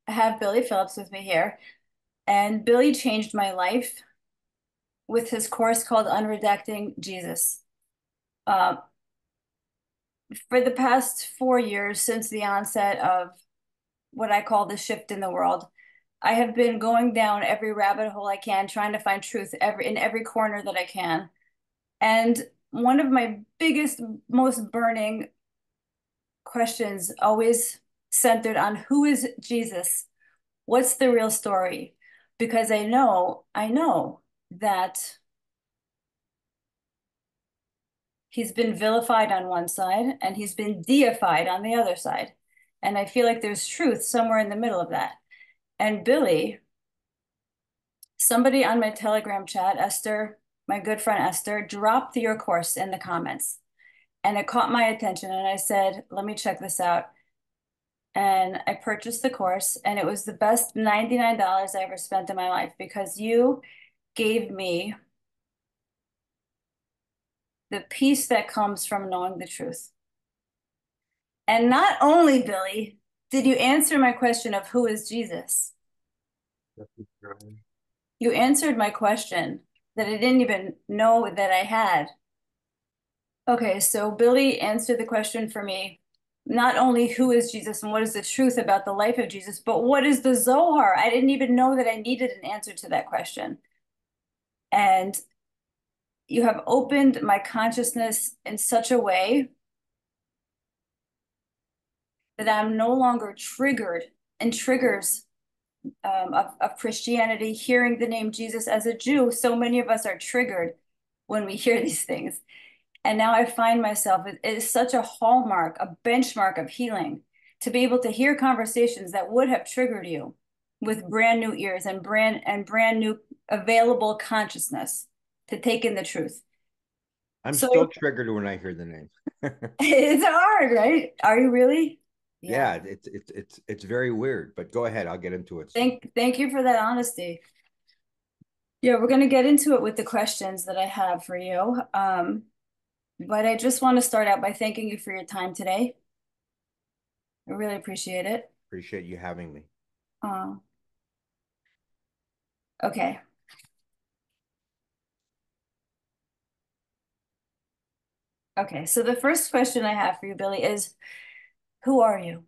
I have Billy Phillips with me here, and Billy changed my life with his course called Unredacting Jesus. Uh, for the past 4 years, since the onset of what I call the shift in the world, I have been going down every rabbit hole I can, trying to find truth in every corner that I can. And one of my biggest, most burning questions always centered on who is Jesus? What's the real story? Because I know that he's been vilified on one side and he's been deified on the other side. And I feel like there's truth somewhere in the middle of that. And Billy, somebody on my Telegram chat, Esther, my good friend Esther, dropped your course in the comments. And it caught my attention. And I said, let me check this out. And I purchased the course, and it was the best $99 I ever spent in my life because you gave me the peace that comes from knowing the truth. And not only, Billy, did you answer my question of who is Jesus, you answered my question that I didn't even know that I had. Okay, so Billy answered the question for me. Not only who is Jesus and what is the truth about the life of Jesus, but what is the Zohar? I didn't even know that I needed an answer to that question. And you have opened my consciousness in such a way that I'm no longer triggered and triggers of Christianity, hearing the name Jesus as a Jew. So many of us are triggered when we hear these things. And now I find myself, it is such a hallmark, a benchmark of healing to be able to hear conversations that would have triggered you with brand new ears and brand new available consciousness to take in the truth. I'm So still triggered when I hear the name. it's hard, right? Are you really? Yeah. Yeah, it's very weird, but go ahead, I'll get into it some. Thank you for that honesty. Yeah, we're gonna get into it with the questions that I have for you. But I just want to start out by thanking you for your time today. I really appreciate it. Appreciate you having me. Uh, okay. Okay. So the first question I have for you, Billy, is who are you?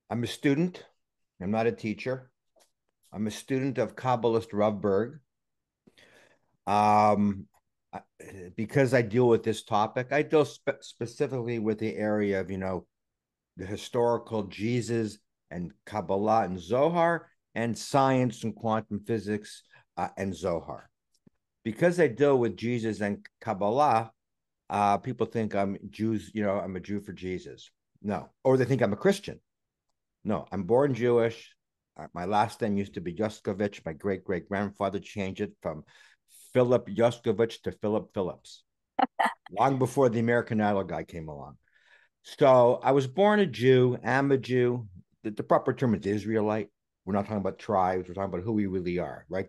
I'm a student. I'm not a teacher. I'm a student of Kabbalist Rav Berg. Um, because I deal with this topic, I deal specifically with the area of, the historical Jesus and Kabbalah and Zohar and science and quantum physics and Zohar. Because I deal with Jesus and Kabbalah, people think I'm Jews, I'm a Jew for Jesus. No. Or they think I'm a Christian. No, I'm born Jewish. My last name used to be Yoskovich. My great great grandfather changed it from Philip Yoskovich to Philip Phillips, long before the American Idol guy came along. So I was born a Jew, am a Jew. The proper term is Israelite. We're not talking about tribes. We're talking about who we really are, right?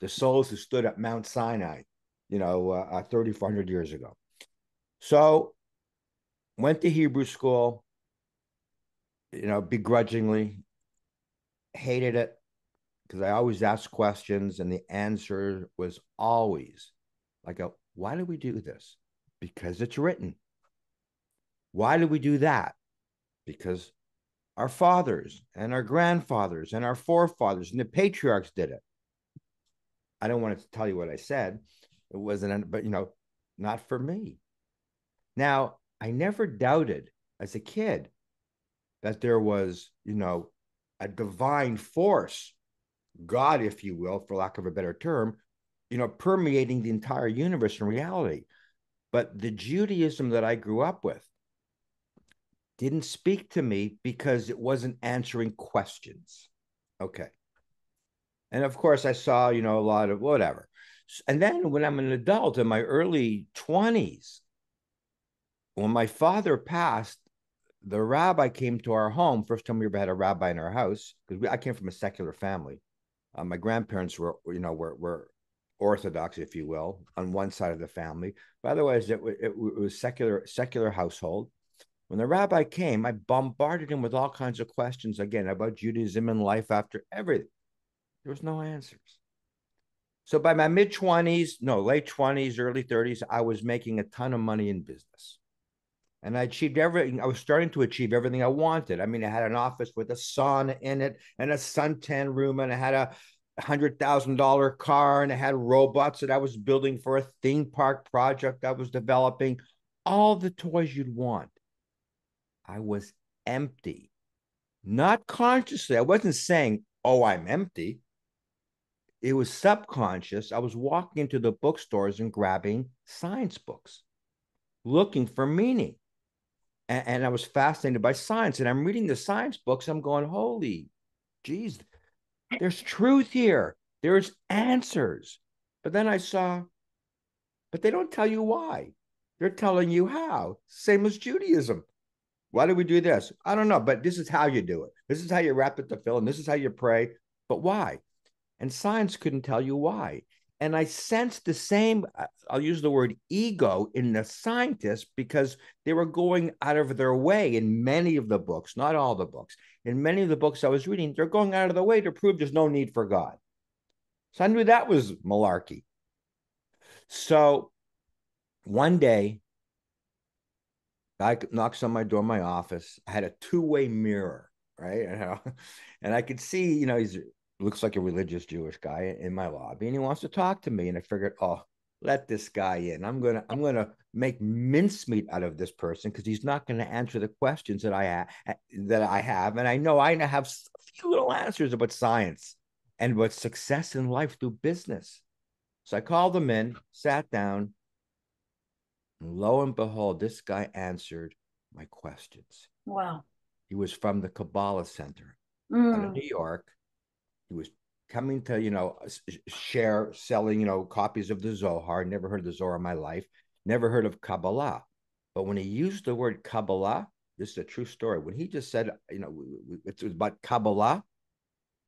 The souls who stood at Mount Sinai, 3,400 years ago. So went to Hebrew school, begrudgingly, hated it because I always asked questions and the answer was always like, why do we do this? Because it's written. Why do we do that? Because our fathers and our grandfathers and our forefathers and the patriarchs did it. I don't want to tell you what I said. It wasn't, but not for me. Now, I never doubted as a kid that there was, a divine force, God, if you will, for lack of a better term, permeating the entire universe and reality. But the Judaism that I grew up with didn't speak to me because it wasn't answering questions. Okay. And of course, I saw, a lot of whatever. And then when I'm an adult in my early 20s, when my father passed, the rabbi came to our home. First time we ever had a rabbi in our house, because I came from a secular family. My grandparents were Orthodox, if you will, on one side of the family. But otherwise, it was secular household. When the rabbi came, I bombarded him with all kinds of questions again about Judaism and life after everything. There was no answers. So by my mid 20s, no, late 20s, early 30s, I was making a ton of money in business. And I achieved everything. I was starting to achieve everything I wanted. I mean, I had an office with a sauna in it and a suntan room, and I had a $100,000 car, and I had robots that I was building for a theme park project I was developing. All the toys you'd want. I was empty, not consciously. I wasn't saying, "Oh, I'm empty." It was subconscious. I was walking into the bookstores and grabbing science books, looking for meaning. And I was fascinated by science. And I'm reading the science books. I'm going, holy geez, there's truth here. There's answers. But then I saw, but they don't tell you why. They're telling you how. Same as Judaism. Why do we do this? I don't know, but this is how you do it. This is how you wrap it to fill, and this is how you pray. But why? And science couldn't tell you why. And I sensed the same, I'll use the word ego in the scientists because they were going out of their way in many of the books, not all the books. In many of the books I was reading, they're going out of the way to prove there's no need for God. So I knew that was malarkey. So one day, guy knocks on my door in my office. I had a two-way mirror, right? And I could see, he's looks like a religious Jewish guy in my lobby, and he wants to talk to me. And I figured, oh, let this guy in. I'm gonna make mincemeat out of this person because he's not going to answer the questions that I have, and I know have a few little answers about science and what success in life through business. So I called him in, sat down, and lo and behold, this guy answered my questions. Wow. He was from the Kabbalah Center out of Mm, New York. He was coming to, share, selling, copies of the Zohar. Never heard of the Zohar in my life. Never heard of Kabbalah. But when he used the word Kabbalah, this is a true story. When he just said, it was about Kabbalah,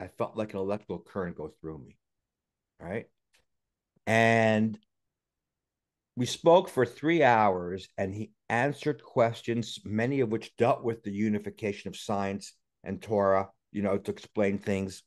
I felt like an electrical current go through me. Right. And we spoke for 3 hours, and he answered questions, many of which dealt with the unification of science and Torah, to explain things.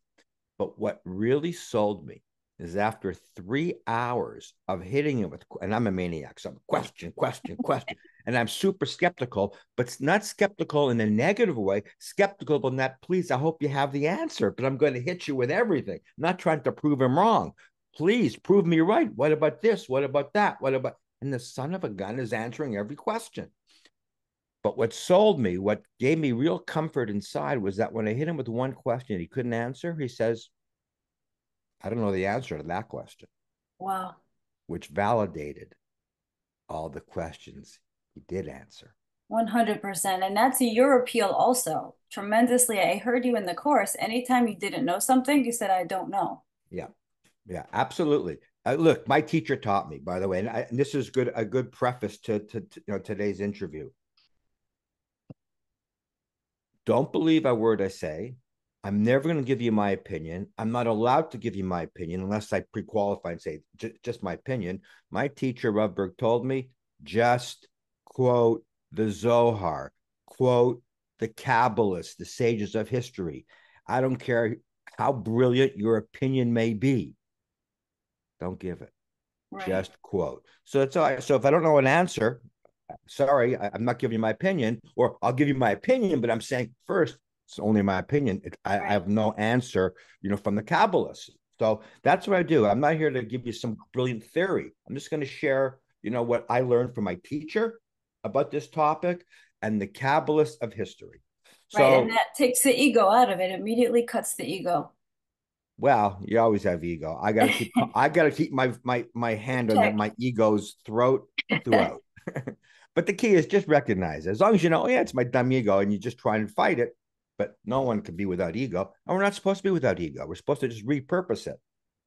But what really sold me is after 3 hours of hitting him with, and I'm a maniac, so I'm question, question, question. And I'm super skeptical, but not skeptical in a negative way, skeptical in that, please, I hope you have the answer, but I'm going to hit you with everything, not trying to prove him wrong. Please prove me right. What about this? What about that? What about, and the son of a gun is answering every question. But what sold me, what gave me real comfort inside was that when I hit him with one question he couldn't answer, he says, I don't know the answer to that question, wow. which validated all the questions he did answer. 100%. And that's your appeal also. Tremendously. I heard you in the course. Anytime you didn't know something, you said, I don't know. Yeah, yeah, absolutely. Look, my teacher taught me, by the way, and this is a good preface to today's interview. Don't believe a word I say. I'm never going to give you my opinion. I'm not allowed to give you my opinion unless I pre-qualify and say just my opinion. My teacher, Rubberg, told me just quote the Zohar, quote the Kabbalists, the sages of history. I don't care how brilliant your opinion may be. Don't give it. Right. Just quote. So it's all right. So if I don't know an answer, sorry, I'm not giving you my opinion, or I'll give you my opinion, but I'm saying first, it's only my opinion. I Right. have no answer, from the Kabbalists. So that's what I do. I'm not here to give you some brilliant theory. I'm just going to share, what I learned from my teacher about this topic and the Kabbalists of history. Right. And So that takes the ego out of it, immediately cuts the ego. well, you always have ego. I gotta keep my hand on Check. my ego's throat throughout. But the key is just recognize it. As long as you know, oh, yeah, it's my dumb ego, and you just try and fight it. But no one can be without ego, and we're not supposed to be without ego. We're supposed to just repurpose it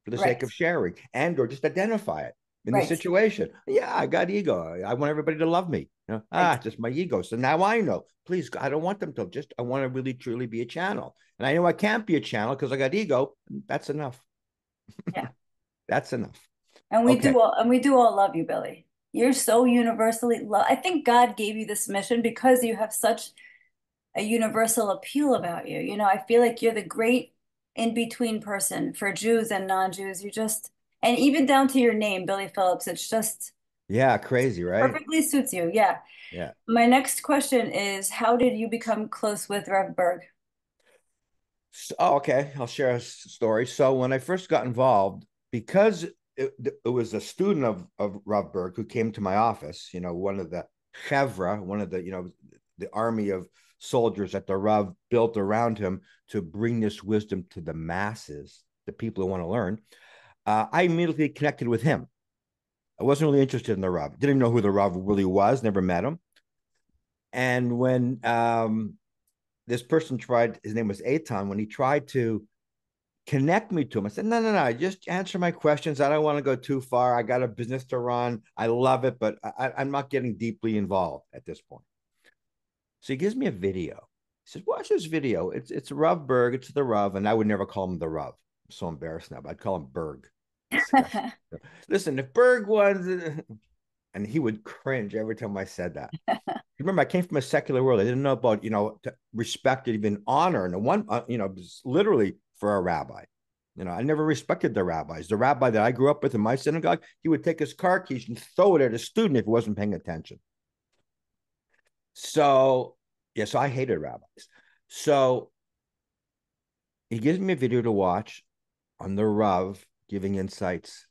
for the sake Right. of sharing and or just identify it in the Right. situation. Yeah, I got ego. I want everybody to love me. Right. Just my ego. So now I know. Please, I don't want them to. Just I want to really truly be a channel. And I know I can't be a channel because I got ego. That's enough. Yeah. That's enough. And we Okay. do all love you, Billy. You're so universally loved. I think God gave you this mission because you have such a universal appeal about you. I feel like you're the great in-between person for Jews and non-Jews. And even down to your name, Billy Phillips, it's just Yeah, crazy, right? perfectly suits you. Yeah. Yeah. My next question is, how did you become close with Rev Berg? Okay. I'll share a story. So when I first got involved, because it was a student of Rav Berg who came to my office, one of the chevra, one of the army of soldiers that the Rav built around him to bring this wisdom to the masses, the people who want to learn. I immediately connected with him. I wasn't really interested in the Rav. Didn't know who the Rav really was. Never met him. And when this person tried, his name was Eitan, when he tried to connect me to him, I said, no, no, no, just answer my questions. I don't want to go too far. I got a business to run. I love it, but I'm not getting deeply involved at this point. So he gives me a video. He says, watch this video. It's Rav Berg. It's the Rav. And I would never call him the Rav. I'm so embarrassed now, but I'd call him Berg. Disgusting. Listen, if Berg was, and he would cringe every time I said that. Remember, I came from a secular world. I didn't know about, respect, even honor. And the one, literally for a rabbi. I never respected the rabbis. The rabbi that I grew up with in my synagogue, he would take his car keys and throw it at a student if he wasn't paying attention. So, yeah, so I hated rabbis. So he gives me a video to watch on the Rav giving insights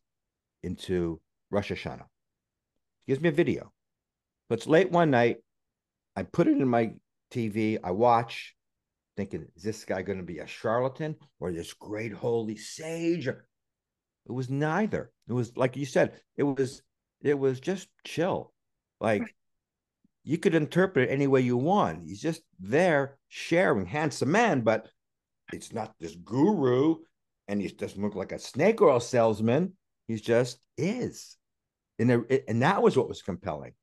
into Rosh Hashanah. He gives me a video. But it's late one night. I put it in my TV. I watch, thinking, is this guy going to be a charlatan or this great holy sage? It was neither. It was like you said. It was just chill. Like you could interpret it any way you want. He's just there sharing, handsome man, but it's not this guru, and he doesn't look like a snake oil salesman. He's just is, and that was what was compelling.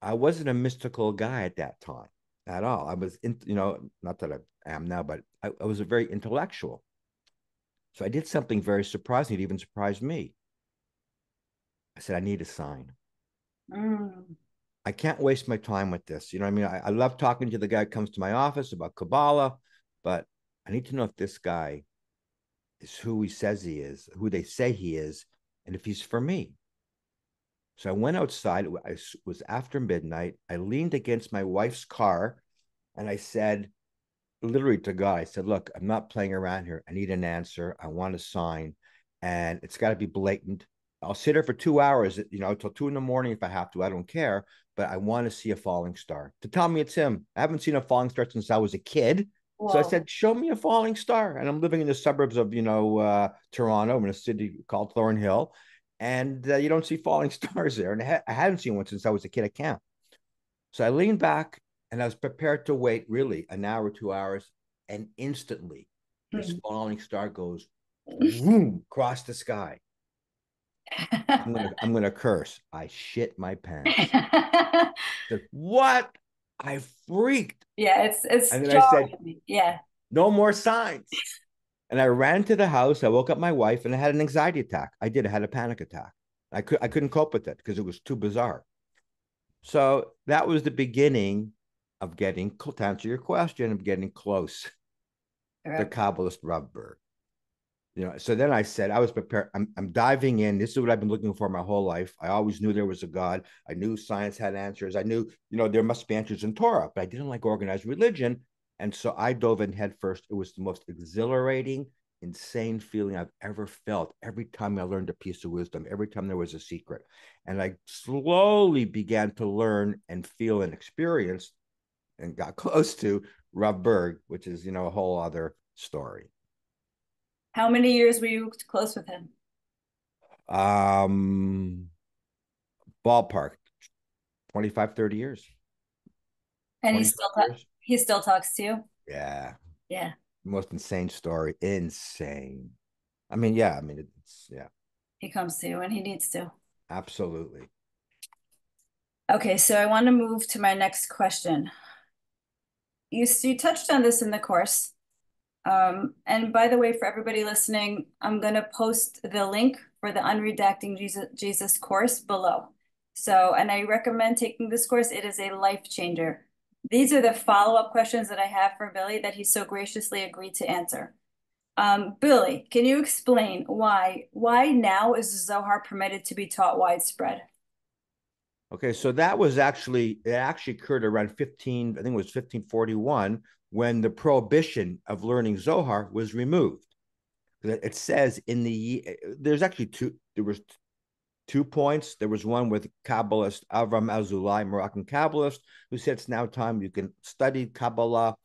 I wasn't a mystical guy at that time at all. I was, not that I am now, but I was a very intellectual. So I did something very surprising. It even surprised me. I said, I need a sign. Mm. I can't waste my time with this. You know what I mean? I love talking to the guy who comes to my office about Kabbalah, but I need to know if this guy is who he says he is, who they say he is, and if he's for me. So I went outside. It was after midnight. I leaned against my wife's car and I said, literally to God, I said, look, I'm not playing around here. I need an answer. I want a sign. And it's got to be blatant. I'll sit here for 2 hours, till 2 in the morning if I have to. I don't care. But I want to see a falling star. To tell me it's him. I haven't seen a falling star since I was a kid. So I Whoa. said, show me a falling star. And I'm living in the suburbs of, Toronto. I'm in a city called Thornhill. And you don't see falling stars there. And I hadn't seen one since I was a kid at camp. So I leaned back and I was prepared to wait really an hour, 2 hours. And instantly, this Hmm. falling star goes boom across the sky. I'm gonna curse. I shit my pants. I said, what? I freaked. Yeah, it's And then I jarring said, me. Yeah. no more signs. And I ran to the house. I woke up my wife and I had an anxiety attack. I did. I had a panic attack. I couldn't cope with it because it was too bizarre. So that was the beginning of getting, to answer your question, of getting close to Kabbalist Rubber. So then I said, I was prepared. I'm diving in. This is what I've been looking for my whole life. I always knew there was a God. I knew science had answers. I knew, there must be answers in Torah, but I didn't like organized religion. And so I dove in head first. It was the most exhilarating, insane feeling I've ever felt every time I learned a piece of wisdom, every time there was a secret. And I slowly began to learn and feel and experience and got close to Rav Berg, which is, a whole other story. How many years were you close with him? Um, Ballpark, 25, 30 years. And 25 years. he still talks to you? Yeah. Yeah, Most insane story. Insane. I mean, yeah, yeah, he comes to you when he needs to. absolutely. Okay, so I want to move to my next question. You touched on this in the course. And by the way, for everybody listening, I'm going to post the link for the Unredacting Jesus course below. So, and I recommend taking this course. It is a life changer. These are the follow-up questions that I have for Billy that he so graciously agreed to answer. Billy, can you explain why now is the Zohar permitted to be taught widespread? Okay, so that was actually it actually occurred around 15, I think it was 1541, when the prohibition of learning Zohar was removed. It says in there's actually there was 2 points. There was one with Kabbalist Avram Azulai, Moroccan Kabbalist, who said it's now time you can study Kabbalah,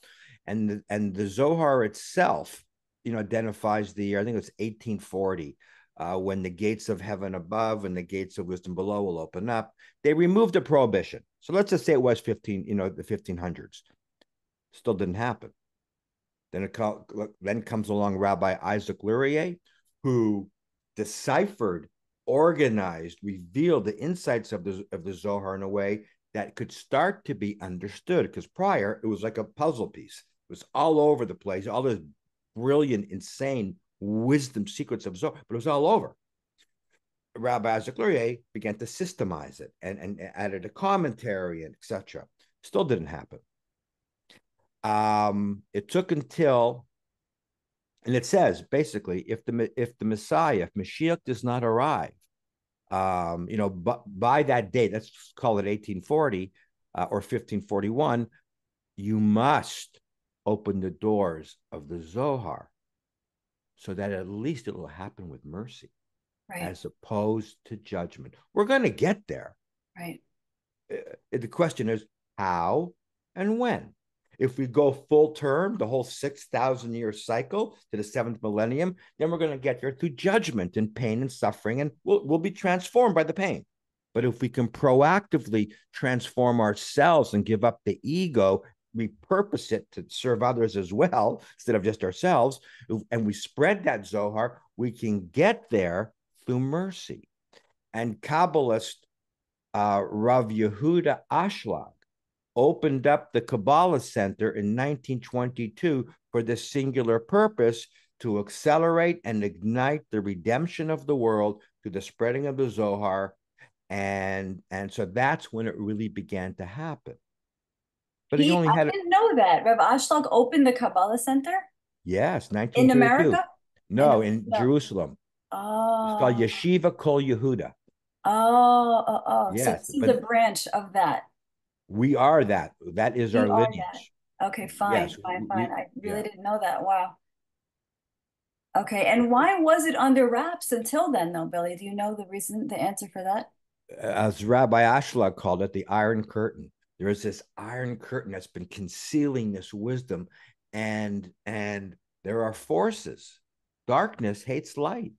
and the Zohar itself, identifies the year. I think it's 1840, when the gates of heaven above and the gates of wisdom below will open up. They removed the prohibition. So let's just say it was the 1500s. Still didn't happen. Then comes along Rabbi Isaac Luria, who deciphered, organized, revealed the insights of the Zohar in a way that could start to be understood. Because prior, it was like a puzzle piece. It was all over the place, all this brilliant, insane wisdom secrets of Zohar, but it was all over. Rabbi Isaac Luria began to systemize it and added a commentary and etc. Still didn't happen. It took until, and it says basically, if the Messiah, if Mashiach does not arrive, but by that date, let's call it 1840 or 1541, you must open the doors of the Zohar so that at least it will happen with mercy, Right, as opposed to judgment. We're going to get there. right, The question is how and when. If we go full term, the whole 6,000 year cycle to the seventh millennium, then we're going to get there through judgment and pain and suffering, and we'll be transformed by the pain. But if we can proactively transform ourselves and give up the ego, repurpose it to serve others as well, instead of just ourselves, and we spread that Zohar, we can get there through mercy. And Kabbalist Rav Yehuda Ashlag opened up the Kabbalah Center in 1922 for this singular purpose, to accelerate and ignite the redemption of the world through the spreading of the Zohar. And so that's when it really began to happen. But he only I had, didn't know that. Rev Ashlag opened the Kabbalah Center yes, in 1922. America? In No, in no. Jerusalem. It's called Oh, Yeshiva Kol Yehuda. oh. So Yes, this is a but branch of that. we are that. That is We our are that. lineage. Okay, Yes, fine. I really yeah. didn't know that. Wow. Okay, and why was it under wraps until then, though, Billy? Do you know the reason, the answer for that? As Rabbi Ashlag called it, the Iron Curtain. There is this iron curtain that's been concealing this wisdom, and there are forces. Darkness hates light,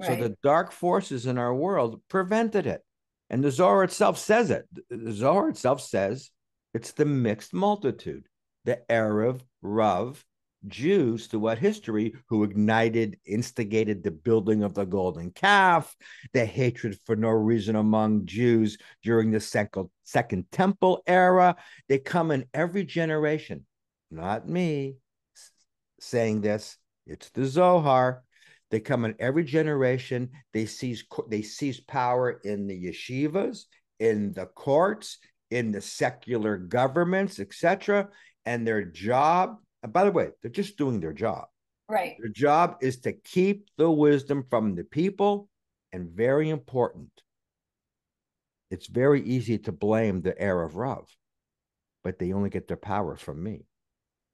so Right, the dark forces in our world prevented it. And the Zohar itself says it. The Zohar itself says it's the mixed multitude, the Erev, Rav, Jews throughout history who instigated the building of the golden calf, the hatred for no reason among Jews during the second temple era. They come in every generation, not me saying this, it's the Zohar. They come in every generation. They seize power in the yeshivas, in the courts, in the secular governments, etc. And their job, and by the way, they're just doing their job. right, Their job is to keep the wisdom from the people. And very important, it's very easy to blame the heir of Rav, but they only get their power from me.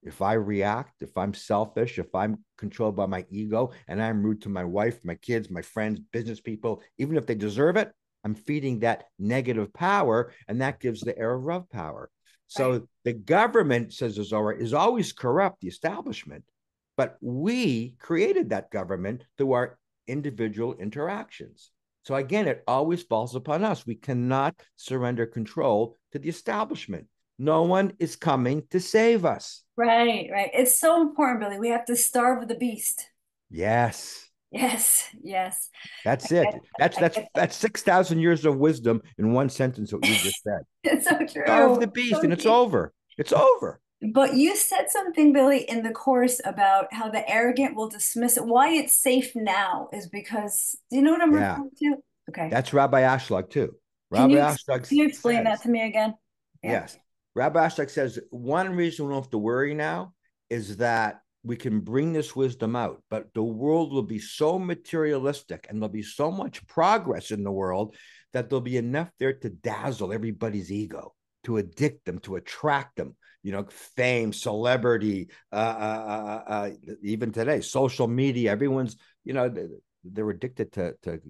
If I react, if I'm selfish, if I'm controlled by my ego, and I'm rude to my wife, my kids, my friends, business people, even if they deserve it, I'm feeding that negative power, and that gives the heir of Rav power. right. So the government, says the Zohar, is always corrupt, the establishment, but we created that government through our individual interactions. So again, it always falls upon us. We cannot surrender control to the establishment. No one is coming to save us. Right. It's so important, Billy. We have to starve the beast. Yes, Yes. that's I, it. That's I that's get that. that's 6,000 years of wisdom in one sentence. What you just said. It's so Starve the true. beast, So and it's deep. over. It's over. But you said something, Billy, in the course about how the arrogant will dismiss it. Why it's safe now is because, do you know what I'm Yeah, referring to? Okay. that's Rabbi Ashlag too. Can Rabbi Ashlag can you explain that says, to me again? Yeah. yes. Rabbi Ashtak says one reason we don't have to worry now is that we can bring this wisdom out, but the world will be so materialistic and there'll be so much progress in the world that there'll be enough there to dazzle everybody's ego, to addict them, to attract them. You know, fame, celebrity, even today, social media, everyone's, you know, they're addicted to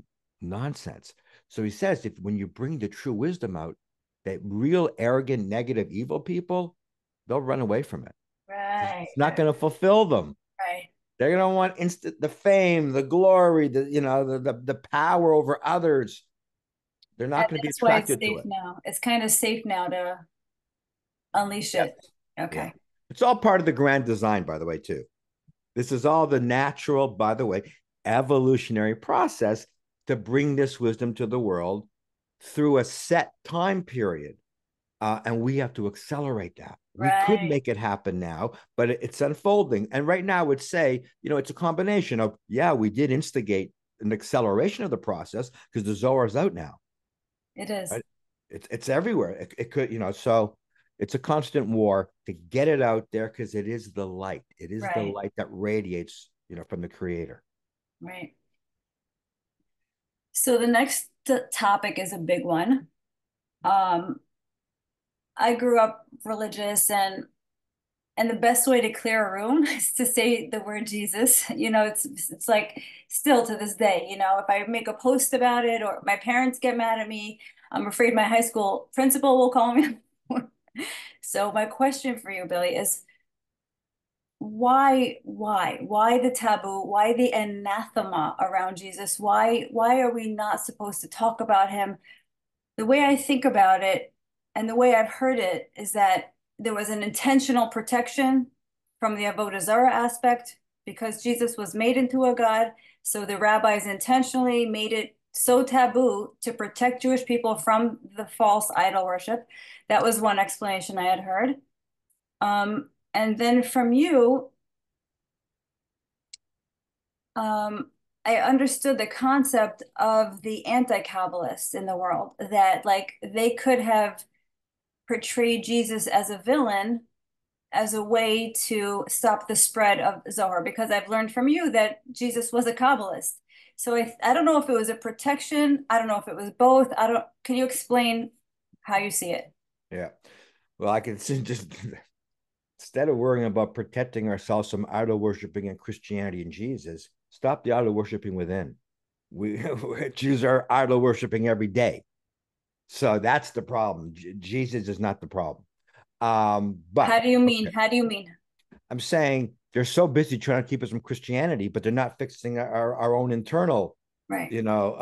nonsense. So he says, if when you bring the true wisdom out, that real arrogant, negative, evil people, they'll run away from it. Right. It's not going to fulfill them. Right. They're going to want instant the fame, the glory, the power over others. They're And not going to be that's why it's attracted to safe it. now. It's kind of safe now to unleash Yes. it. Yeah. Okay. It's all part of the grand design, by the way, too. This is all the natural, by the way, evolutionary process to bring this wisdom to the world through a set time period. And we have to accelerate that. We could Right. make it happen now, but it's unfolding. And right now, I would say, it's a combination of, yeah, we did instigate an acceleration of the process because the Zohar is out now. It is. Right? It's everywhere. It could, so it's a constant war to get it out there because it is the light. It is the Right. light that radiates, from the Creator. Right. So the next topic is a big one. Um, I grew up religious, and the best way to clear a room is to say the word Jesus. It's like still to this day, if I make a post about it or my parents get mad at me, I'm afraid my high school principal will call me. So my question for you, Billy, is why the taboo? Why the anathema around Jesus? Why are we not supposed to talk about him? The way I think about it and the way I've heard it is that there was an intentional protection from the Avodah Zarah aspect because Jesus was made into a God. So the rabbis intentionally made it so taboo to protect Jewish people from the false idol worship. That was one explanation I had heard. And then from you, um, I understood the concept of the anti-Kabbalists in the world, that like they could have portrayed Jesus as a villain as a way to stop the spread of Zohar, because I've learned from you that Jesus was a Kabbalist. So I don't know if it was a protection. I don't know if it was both. Can you explain how you see it? Yeah. Well, I can just instead of worrying about protecting ourselves from idol worshiping in Christianity and Jesus, stop the idol worshiping within. We Jews are idol worshiping every day. So that's the problem. Jesus is not the problem. But How do you mean? okay, How do you mean? I'm saying they're so busy trying to keep us from Christianity, but they're not fixing our own internal, Right, you know,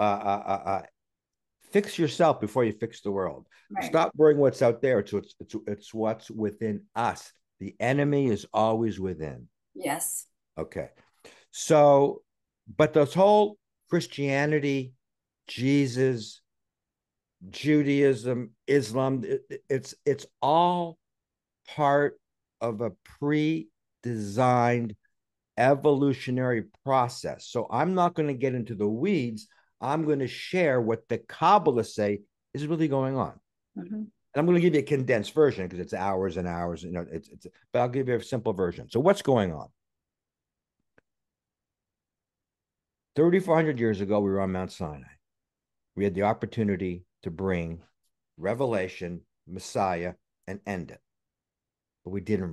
fix yourself before you fix the world. right. Stop worrying what's out there. It's what's within us. The enemy is always within. Yes. Okay. So, but this whole Christianity, Jesus, Judaism, Islam, it's all part of a pre-designed evolutionary process. So I'm not going to get into the weeds. I'm going to share what the Kabbalists say is really going on. Hmm. And I'm going to give you a condensed version because it's hours and hours. But I'll give you a simple version. So what's going on? 3,400 years ago, we were on Mount Sinai. We had the opportunity to bring revelation, Messiah, and end it. But we didn't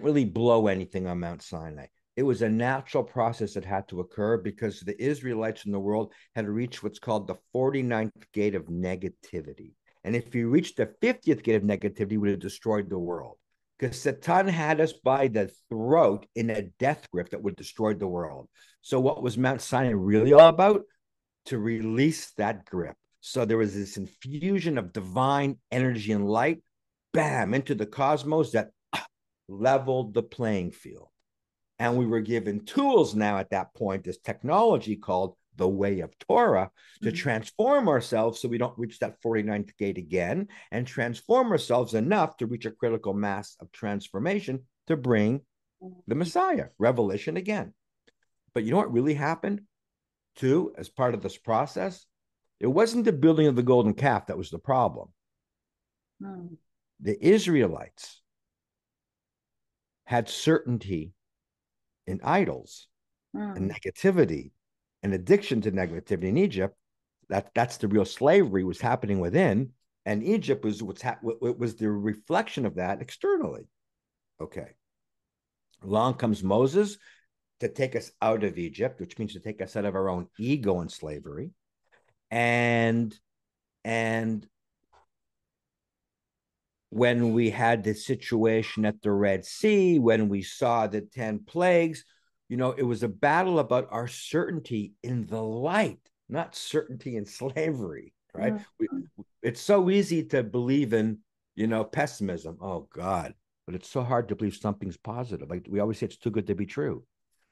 really blow anything on Mount Sinai. It was a natural process that had to occur because the Israelites in the world had reached what's called the 49th gate of negativity. And if you reached the 50th gate of negativity, it would have destroyed the world. Because Satan had us by the throat in a death grip that would have destroyed the world. So, what was Mount Sinai really all about? To release that grip. So, there was this infusion of divine energy and light, bam, into the cosmos that leveled the playing field. And we were given tools now at that point, this technology called the way of Torah, to Mm. transform ourselves so we don't reach that 49th gate again, and transform ourselves enough to reach a critical mass of transformation to bring the Messiah, revelation again. But you know what really happened too, as part of this process? It wasn't the building of the golden calf that was the problem. Mm. The Israelites had certainty in idols and Mm. negativity and addiction to negativity in Egypt. That's the real slavery was happening within, and Egypt was was the reflection of that externally. Okay, along comes Moses to take us out of Egypt, which means to take us out of our own ego and slavery, and and when we had the situation at the Red Sea, when we saw the 10 plagues, it was a battle about our certainty in the light, not certainty in slavery, right? Mm. It's so easy to believe in, pessimism. Oh, God. But it's so hard to believe something's positive. Like we always say, it's too good to be true.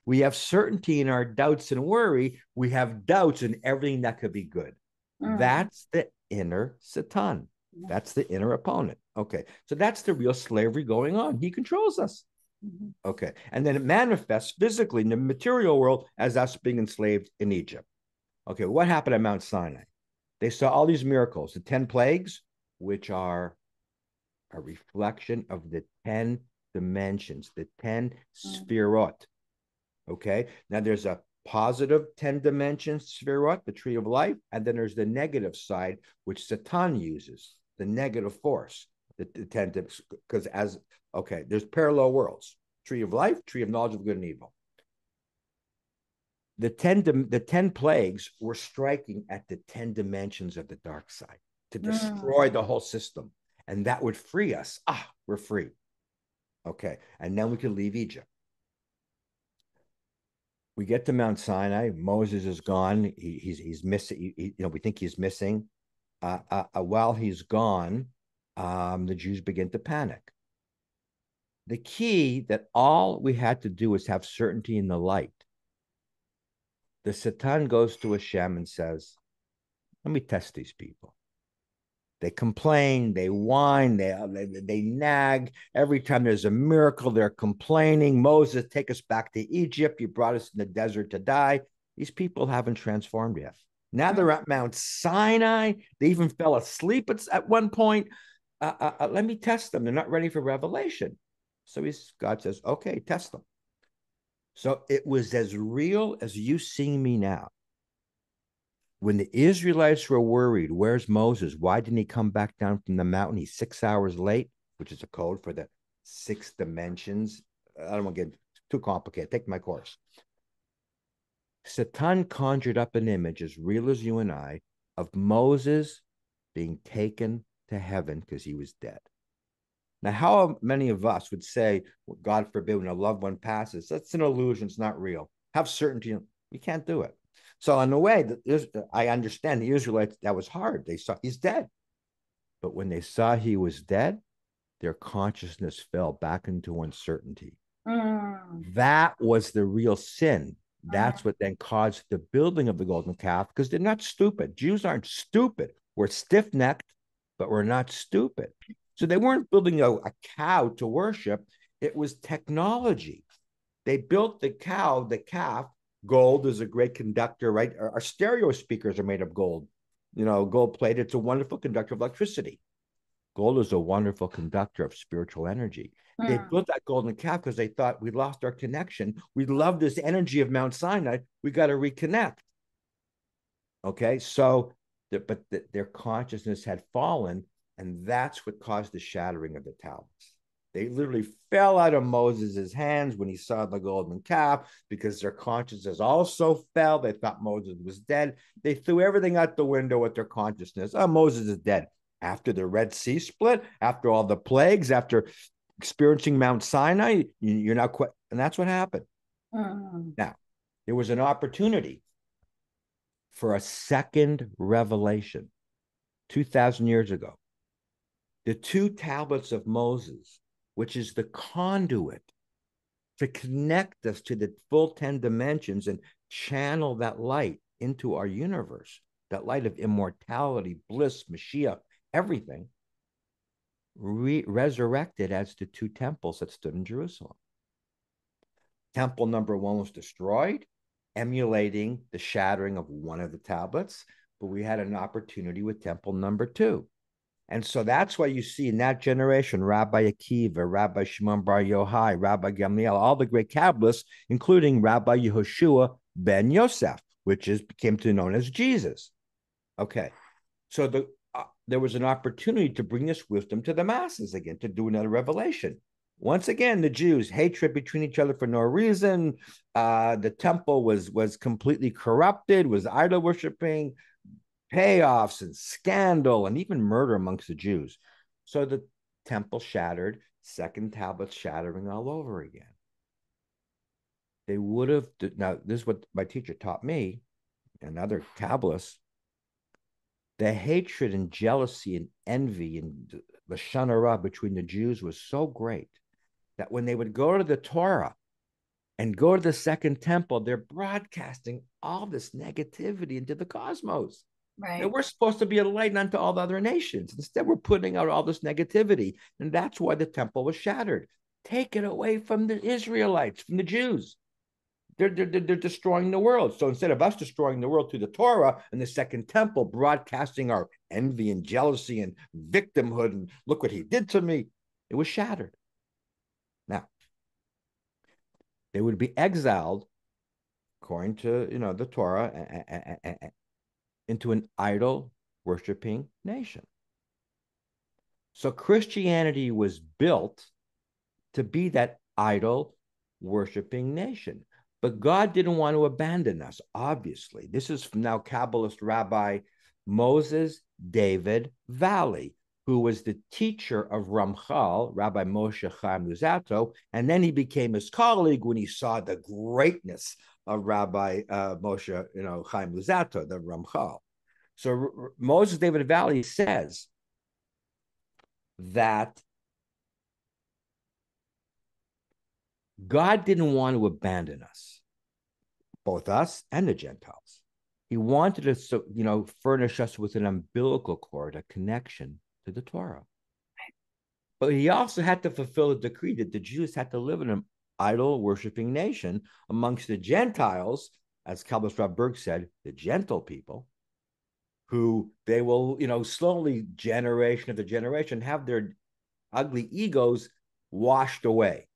We have certainty in our doubts and worry. We have doubts in everything that could be good. Mm. That's the inner Satan. That's the inner opponent. Okay. So that's the real slavery going on. He controls us. Mm. Okay. And then it manifests physically in the material world as us being enslaved in Egypt. Okay. What happened at Mount Sinai? They saw all these miracles, the 10 plagues, which are a reflection of the 10 dimensions, the 10 Mm. spherot. Okay. Now there's a positive 10 dimensions spherot, the tree of life, and then there's the negative side, which Satan uses, the negative force, the 10, because okay, there's parallel worlds, tree of life, tree of knowledge of good and evil. The 10 plagues were striking at the 10 dimensions of the dark side to Mm. destroy the whole system. And that would free us. We're free. Okay. And then we could leave Egypt. We get to Mount Sinai. Moses is gone. He's missing. We think he's missing. While he's gone, the Jews begin to panic. The key that all we had to do was have certainty in the light. The Satan goes to Hashem and says, "Let me test these people." They complain, they whine, they nag. Every time there's a miracle, they're complaining. Moses, take us back to Egypt. You brought us in the desert to die. These people haven't transformed yet. Now they're at Mount Sinai. They even fell asleep at one point. Let me test them. They're not ready for revelation. So God says, okay, test them. So it was as real as you seeing me now. When the Israelites were worried, where's Moses? Why didn't he come back down from the mountain? He's 6 hours late, which is a code for the 6 dimensions. I don't want to get too complicated. Take my course. Satan conjured up an image as real as you and I of Moses being taken to heaven because he was dead. Now, how many of us would say, well, God forbid, when a loved one passes, that's an illusion, it's not real. Have certainty. You can't do it. So in a way, I understand the Israelites, that was hard. They saw he's dead. But when they saw he was dead, their consciousness fell back into uncertainty. Mm. That was the real sin. That's Mm. what then caused the building of the golden calf, because they're not stupid. Jews aren't stupid. We're stiff necked, but we're not stupid. So they weren't building a cow to worship, it was technology. They built the calf. Gold is a great conductor, right? Our stereo speakers are made of gold, gold plated. It's a wonderful conductor of electricity. Gold is a wonderful conductor of spiritual energy. They Mm. built that golden calf because they thought we lost our connection. We love this energy of Mount Sinai. We got to reconnect. Okay. So, but their consciousness had fallen, and that's what caused the shattering of the tablets. They literally fell out of Moses' hands when he saw the golden calf because their consciousness also fell. They thought Moses was dead. They threw everything out the window with their consciousness. Oh, Moses is dead. After the Red Sea split, after all the plagues, after experiencing Mount Sinai, you're not quite, and that's what happened. Mm. Now, there was an opportunity for a second revelation 2,000 years ago. The two tablets of Moses, which is the conduit to connect us to the full 10 dimensions and channel that light into our universe, that light of immortality, bliss, Mashiach, everything, resurrected as the two temples that stood in Jerusalem. Temple number one was destroyed, emulating the shattering of one of the tablets, but we had an opportunity with temple number two. And so that's why you see in that generation, Rabbi Akiva, Rabbi Shimon Bar Yochai, Rabbi Gamliel, all the great Kabbalists, including Rabbi Yehoshua ben Yosef, which became to known as Jesus. Okay, so there was an opportunity to bring this wisdom to the masses again, to do another revelation. Once again, the Jews, hatred between each other for no reason. The temple was completely corrupted, was idol worshiping, payoffs and scandal and even murder amongst the Jews. So the temple shattered, second tablet shattering all over again. They would have, now this is what my teacher taught me and other Kabbalists, the hatred and jealousy and envy and the Shana between the Jews was so great that when they would go to the Torah and go to the second temple, they're broadcasting all this negativity into the cosmos. Now, Right. we're supposed to be a light unto all the other nations. Instead, we're putting out all this negativity. And that's why the temple was shattered. Take it away from the Israelites, from the Jews. They're destroying the world. So instead of us destroying the world through the Torah and the second temple, broadcasting our envy and jealousy and victimhood, and look what he did to me, it was shattered. Now, they would be exiled, according to the Torah, into an idol worshiping nation. So Christianity was built to be that idol worshiping nation. But God didn't want to abandon us, obviously. This is from now Kabbalist Rabbi Moses David Valley, who was the teacher of Ramchal, Rabbi Moshe Chaim Luzzatto, and then he became his colleague when he saw the greatness of Rabbi Moshe, Chaim Luzzatto, the Ramchal. So Moses David Valley says that God didn't want to abandon us, both us and the Gentiles. He wanted to, furnish us with an umbilical cord, a connection to the Torah. But he also had to fulfill a decree that the Jews had to live in an idol worshiping nation amongst the Gentiles, as Kabbalist Rav Berg said, the gentle people, who they will, slowly, generation after generation, have their ugly egos washed away.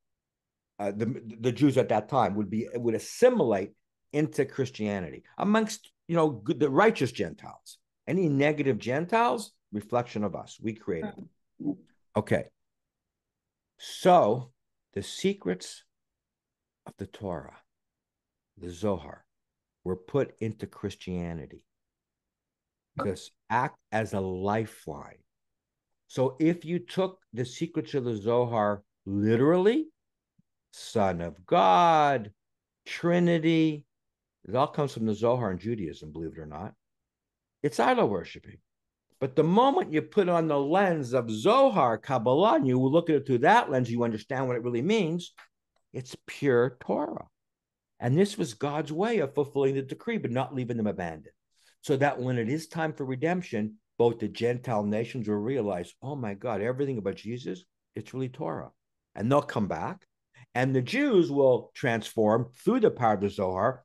The Jews at that time would assimilate into Christianity amongst the righteous Gentiles. Any negative Gentiles, reflection of us. We created them. Okay. So the secrets of the Torah, the Zohar, were put into Christianity to act as a lifeline. So if you took the secrets of the Zohar literally, Son of God, Trinity, it all comes from the Zohar in Judaism, believe it or not. It's idol worshiping. But the moment you put on the lens of Zohar, Kabbalah, and you look at it through that lens, you understand what it really means. It's pure Torah. And this was God's way of fulfilling the decree, but not leaving them abandoned. So that when it is time for redemption, both the Gentile nations will realize, oh my God, everything about Jesus, it's really Torah. And they'll come back. And the Jews will transform through the power of the Zohar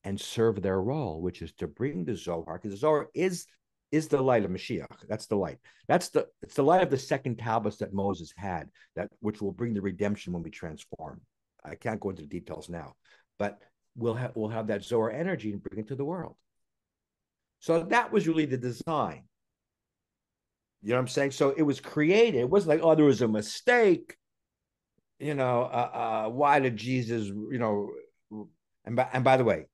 and serve their role, which is to bring the Zohar, because the Zohar is the light of Mashiach. That's the light. It's the light of the second tablets that Moses had, which will bring the redemption when we transform. I can't go into the details now, but we'll have that Zohar energy and bring it to the world. So that was really the design. You know what I'm saying? So it was created. It wasn't like, oh, there was a mistake. Why did Jesus, and by the way,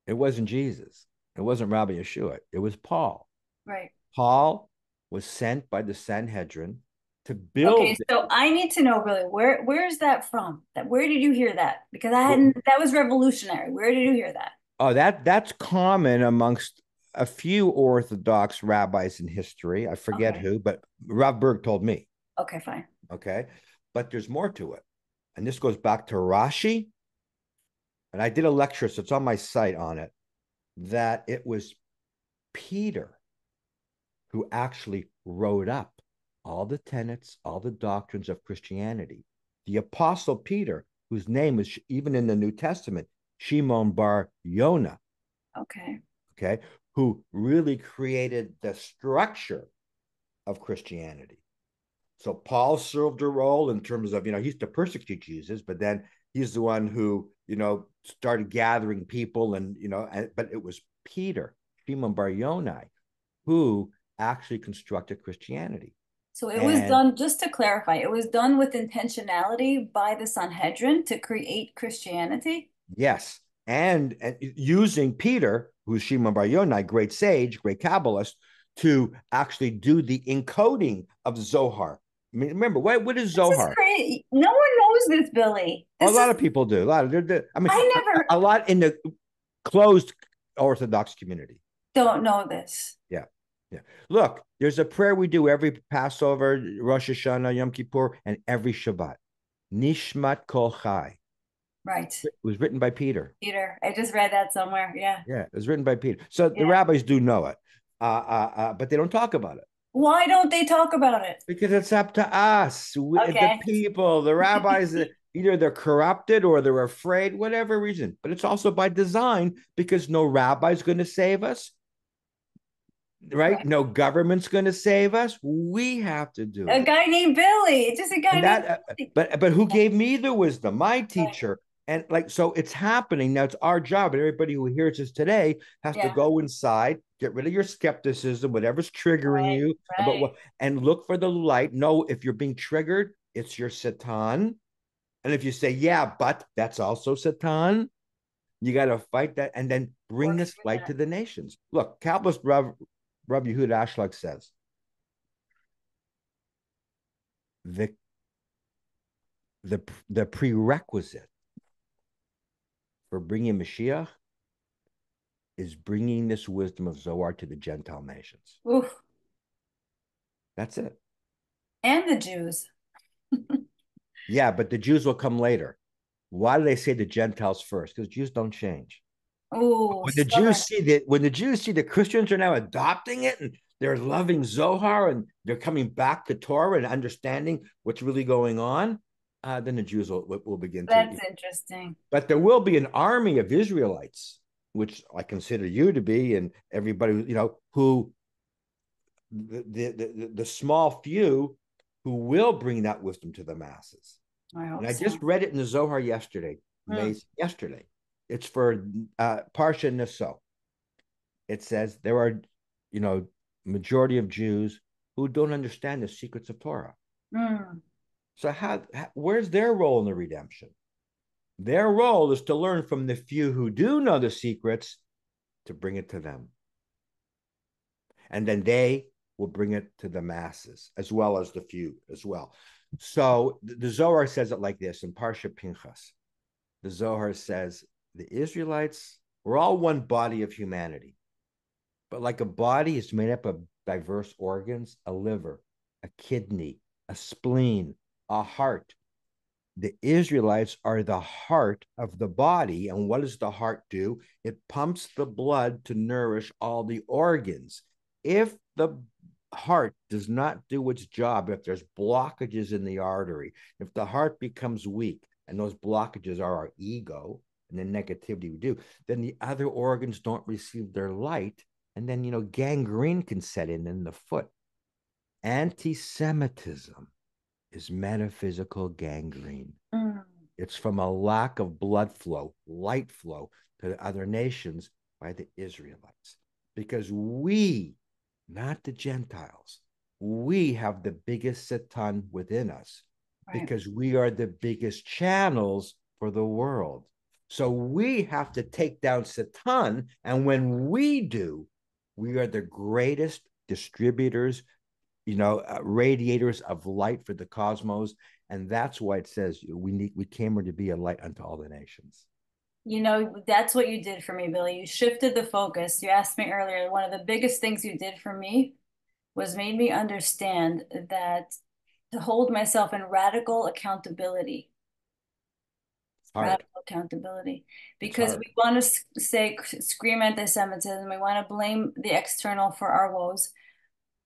it wasn't Jesus. It wasn't Rabbi Yeshua. It was Paul. Right. Paul was sent by the Sanhedrin to Okay, build. so I need to know really where is that from? Where did you hear that? Because Well, that was revolutionary. Where did you hear that? oh, that's common amongst a few Orthodox rabbis in history. I forget Okay. who, but Rav Berg told me. Okay, fine. Okay, but there's more to it, and this goes back to Rashi and I did a lecture, so it's on my site on it, that it was Peter who actually wrote up all the tenets, all the doctrines of Christianity. The Apostle Peter, whose name is even in the New Testament, Shimon Bar Yonah, Okay. okay, who really created the structure of Christianity. So Paul served a role in terms of, he used to persecute Jesus, but then he's the one who, started gathering people but it was Peter, Shimon Bar Yonah, who actually constructed Christianity. So it was And done, just to clarify, it was done with intentionality by the Sanhedrin to create Christianity. yes, and using Peter, who's Shimon Bar Yonah, great sage, great Kabbalist, to actually do the encoding of Zohar. I mean, remember, what is This is Zohar? great. No one knows this, Billy. A This is, lot of people do. A lot of, I mean, I never a lot in the closed Orthodox community. don't know this. Yeah. Yeah. Look, there's a prayer we do every Passover, Rosh Hashanah, Yom Kippur, and every Shabbat. Nishmat Kol Chai. Right. It was written by Peter. Peter. I just read that somewhere. Yeah. Yeah, it was written by Peter. So the Yeah. rabbis do know it, but they don't talk about it Why don't they talk about it? because it's up to us, the Okay. people, the rabbis. Either they're corrupted or they're afraid, whatever reason. But it's also by design because no rabbi's going to save us, right? Right. No government's going to save us. We have to do A it. guy named Billy. It's just a guy And named that, Billy. but who gave me the wisdom? My Right. teacher. And like, so it's happening now. It's our job, and everybody who hears this today has to Yeah. go inside, get rid of your skepticism, whatever's triggering Right. you about Right. what, and look for the light. Know if you're being triggered, it's your Satan. And if you say, yeah, but that's also Satan, you got to fight that and then bring Work this through light to that. the nations. Look, Kabbalist Rav Yehuda Ashlag says the the prerequisite for bringing Mashiach is bringing this wisdom of Zohar to the Gentile nations. Oof. That's it. And the Jews. Yeah, but the Jews will come later. Why do they say the Gentiles first? Because Jews don't change. Ooh, When the Jews stubborn. see that, when the Jews see the Christians are now adopting it and they're loving Zohar and they're coming back to Torah and understanding what's really going on, then the Jews will begin to. That's interesting. But there will be an army of Israelites, which I consider you to be, and everybody, who the small few who will bring that wisdom to the masses. I And hope I just so. read it in the Zohar yesterday. Hmm. Amazing. Yesterday. It's for Parsha Nisso. It says there are, majority of Jews who don't understand the secrets of Torah. Hmm. So where's their role in the redemption? Their role is to learn from the few who do know the secrets to bring it to them. And then they will bring it to the masses as well as the few as well. So the Zohar says it like this in Parsha Pinchas. The Zohar says the Israelites were all one body of humanity, but like a body is made up of diverse organs, a liver, a kidney, a spleen, a heart. The Israelites are the heart of the body. And what does the heart do? It pumps the blood to nourish all the organs. If the heart does not do its job, if there's blockages in the artery, if the heart becomes weak, and those blockages are our ego and the negativity we do, then the other organs don't receive their light. And then, gangrene can set in the foot. Anti Semitism is metaphysical gangrene. Hmm. It's from a lack of blood flow, light flow to other nations by the Israelites. Because we, not the Gentiles, we have the biggest Satan within us Right. because we are the biggest channels for the world. So we have to take down Satan. And when we do, we are the greatest distributors, radiators of light for the cosmos. And that's why it says we came here to be a light unto all the nations. That's what you did for me, Billy. You shifted the focus. You asked me earlier, one of the biggest things you did for me was made me understand that to hold myself in radical accountability Hard. Radical accountability. It's Because hard. we want to say, scream anti-Semitism, we want to blame the external for our woes.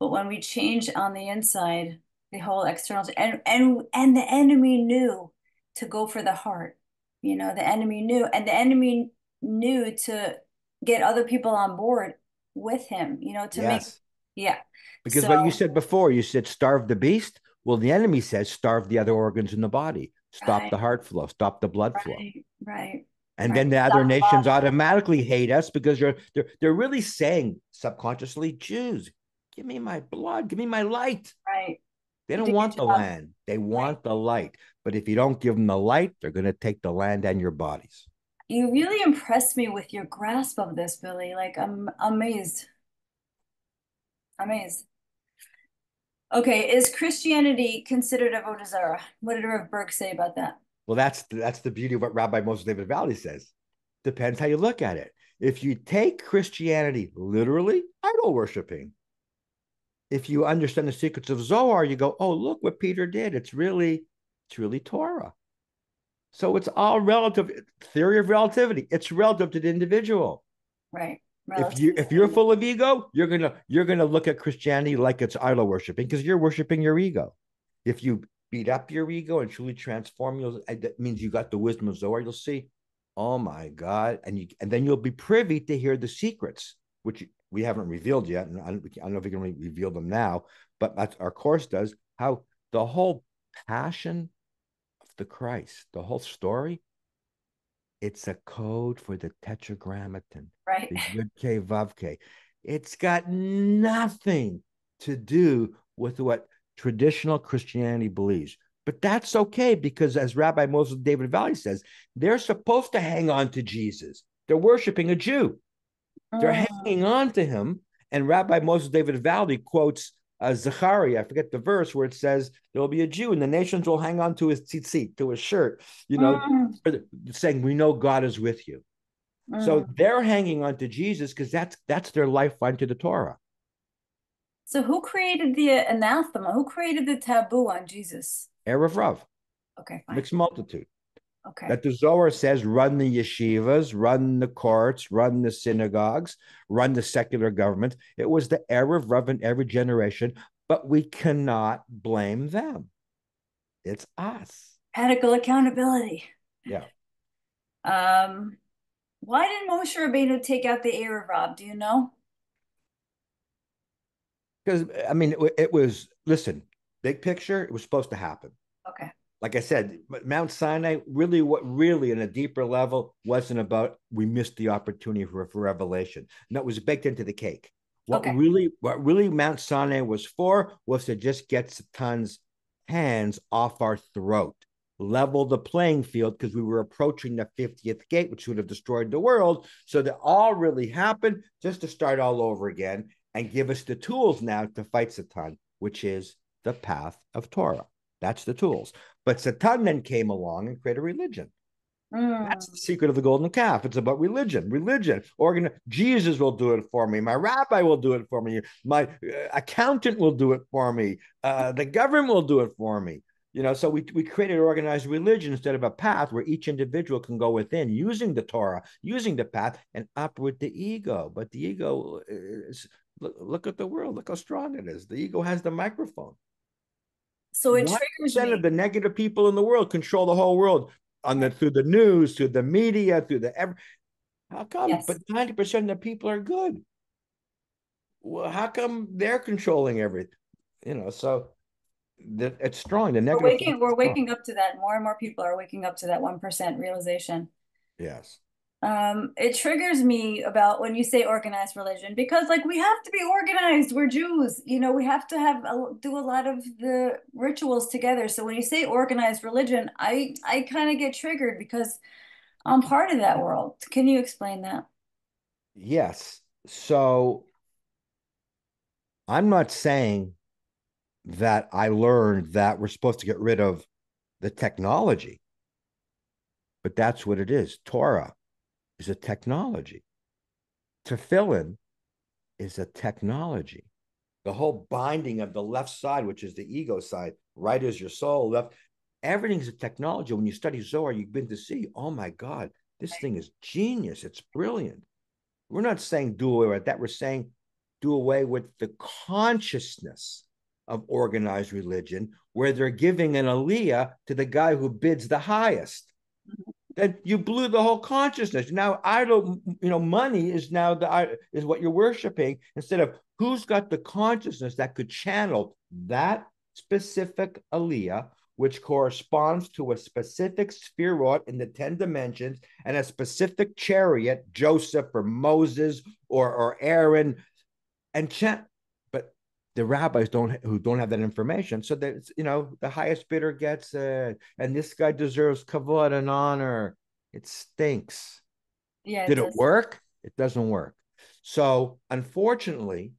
But when we change on the inside, the whole external and the enemy knew to go for the heart. You know, the enemy knew, and the enemy knew to get other people on board with him, you know, to make, Yes. yeah. Because So, what you said before, you said starve the beast. Well, the enemy says starve the other organs in the body, stop right, the heart flow, stop the blood flow. right, right, And right. then the Stop other the nations love. automatically hate us because they're really saying subconsciously, Jews, give me my blood, give me my light. Right. They Do don't your want the job. land. They Right. want the light. But if you don't give them the light, they're going to take the land and your bodies. You really impressed me with your grasp of this, Billy. Like, I'm amazed. Amazed. Okay, is Christianity considered avodah zarah? What did Rev Burke say about that? Well, that's the beauty of what Rabbi Moses David Valley says. Depends how you look at it. If you take Christianity literally, idol worshiping. If you understand the secrets of Zohar, you go, oh, look what Peter did. It's really Torah. So it's all relative. Theory of relativity. It's relative to the individual. Right. If you Relativity. if you're full of ego, you're gonna look at Christianity like it's idol worshiping because you're worshiping your ego. If you beat up your ego and truly transform you, that means you got the wisdom of Zohar. You'll see, oh my God, and then you'll be privy to hear the secrets, which we haven't revealed yet, and I don't know if we can reveal them now, but that's our course does. How the whole passion of the Christ, the whole story, it's a code for the tetragrammaton, Right. the Yud K Vav K. It's got nothing to do with what traditional Christianity believes. But that's okay because, as Rabbi Moses David Valley says, they're supposed to hang on to Jesus. They're worshiping a Jew. They're Mm, hanging on to him. And Rabbi Moses David Valley quotes Zachariah, I forget the verse where it says there will be a Jew and the nations will hang on to his tzitzit, to his shirt, mm, saying, we know God is with you. So mm. they're hanging on to Jesus because that's their lifeline to the Torah. So who created the anathema? Who created the taboo on Jesus? Erev Rav, Okay, fine. mixed multitude. Okay. That the Zohar says run the yeshivas, run the courts, run the synagogues, run the secular government. It was the Erev Rav in every generation, but we cannot blame them. It's us. Radical accountability. Yeah. Um, why did Moshe Rabbeinu take out the Erev? Do you know? Because, I mean, it was, listen, big picture, it was supposed to happen. Okay. Like I said, Mount Sinai really, what really in a deeper level wasn't about we missed the opportunity for revelation. And that was baked into the cake. Okay. What really Mount Sinai was for was to just get Satan's hands off our throat, level the playing field because we were approaching the 50th gate, which would have destroyed the world. So that all really happened just to start all over again and give us the tools now to fight Satan, which is the path of Torah. That's the tools. But Satan then came along and created a religion. That's the Mm, secret of the golden calf. It's about religion. Jesus will do it for me. My rabbi will do it for me. My accountant will do it for me. The government will do it for me. So we created organized religion instead of a path where each individual can go within using the Torah, using the path, and uproot the ego. But the ego is look at the world. Look how strong it is. The ego has the microphone. so it triggers 1% of me. the negative people in the world control the whole world Right. through the news, through the media, through how come? Yes. But 90% of the people are good. Well, how come they're controlling everything? So it's strong. The negative force is We're strong. waking up to that. More and more people are waking up to that 1% realization. Yes. It triggers me about when you say organized religion because like we have to be organized. We're Jews, you know, we have to do a lot of the rituals together. So when you say organized religion, I kind of get triggered because I'm part of that world. Can you explain that? Yes. So I'm not saying that I learned that we're supposed to get rid of the technology, but that's what it is. Torah is a technology. Tefillin is a technology. The whole binding of the left side, which is the ego side, right is your soul, left. everything's a technology. When you study Zohar, you've been to see, oh my God, this thing is genius. It's brilliant. We're not saying do away with that. We're saying do away with the consciousness of organized religion, where they're giving an aliyah to the guy who bids the highest. Then you blew the whole consciousness. Now, idol, money is now is what you're worshiping, instead of who's got the consciousness that could channel that specific aliyah, which corresponds to a specific spherot in the 10 dimensions and a specific chariot, Joseph or Moses or Aaron, and chant. But the rabbis don't have that information, so that the highest bidder gets it, and this guy deserves kavod and honor. It stinks. Yeah, it Did it does. work? It doesn't work. So unfortunately,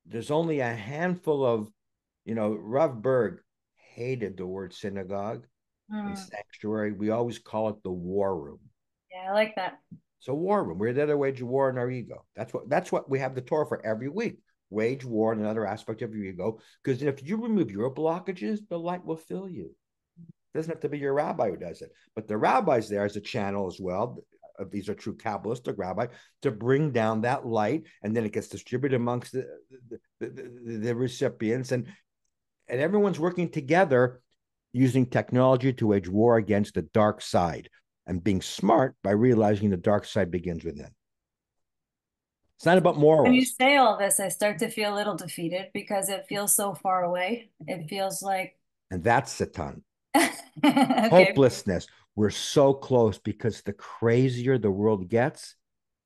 there's only a handful of, Rav Berg hated the word synagogue and Mm. sanctuary. We always call it the war room. Yeah, I like that. So war room. We're there to wage war in our ego. That's what we have the Torah for every week. Wage war in another aspect of your ego. Because if you remove your blockages, the light will fill you. It doesn't have to be your rabbi who does it. But the rabbi's there as a channel as well. These are true Kabbalistic rabbi to bring down that light, and then it gets distributed amongst the recipients, and everyone's working together using technology to wage war against the dark side and being smart by realizing the dark side begins within. It's not about When you morals. say all this, I start to feel a little defeated because it feels so far away. It feels like, And that's Satan. okay, Hopelessness. We're so close because the crazier the world gets,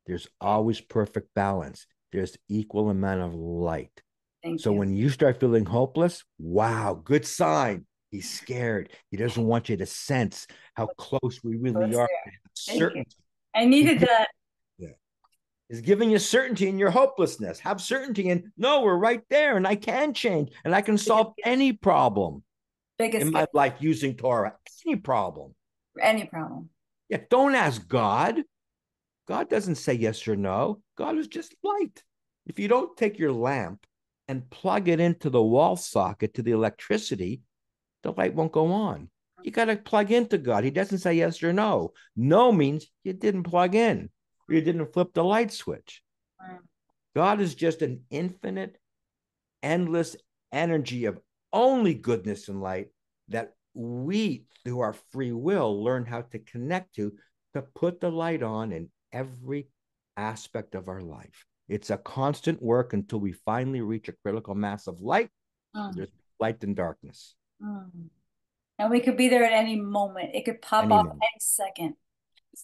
there's always perfect balance. There's equal amount of light. thank So you. when you start feeling hopeless, wow, good sign. He's scared. He doesn't want you to sense how close we really Close are. there. Thank you. Certainty. I needed that. Yeah. Is giving you certainty in your hopelessness. Have certainty in, no, we're right there and I can change and I can Biggest solve gift. any problem in Biggest my gift. life using Torah. Any problem. Any problem. Yeah, don't ask God. God doesn't say yes or no. God is just light. If you don't take your lamp and plug it into the wall socket to the electricity, the light won't go on. You got to plug into God. He doesn't say yes or no. No means you didn't plug in, or you didn't flip the light switch. Mm. God is just an infinite, endless energy of only goodness and light that we, through our free will, learn how to connect to put the light on in every aspect of our life. It's a constant work until we finally reach a critical mass of light. Mm. There's light and darkness. Mm. And we could be there at any moment. It could pop Any off moment, any second.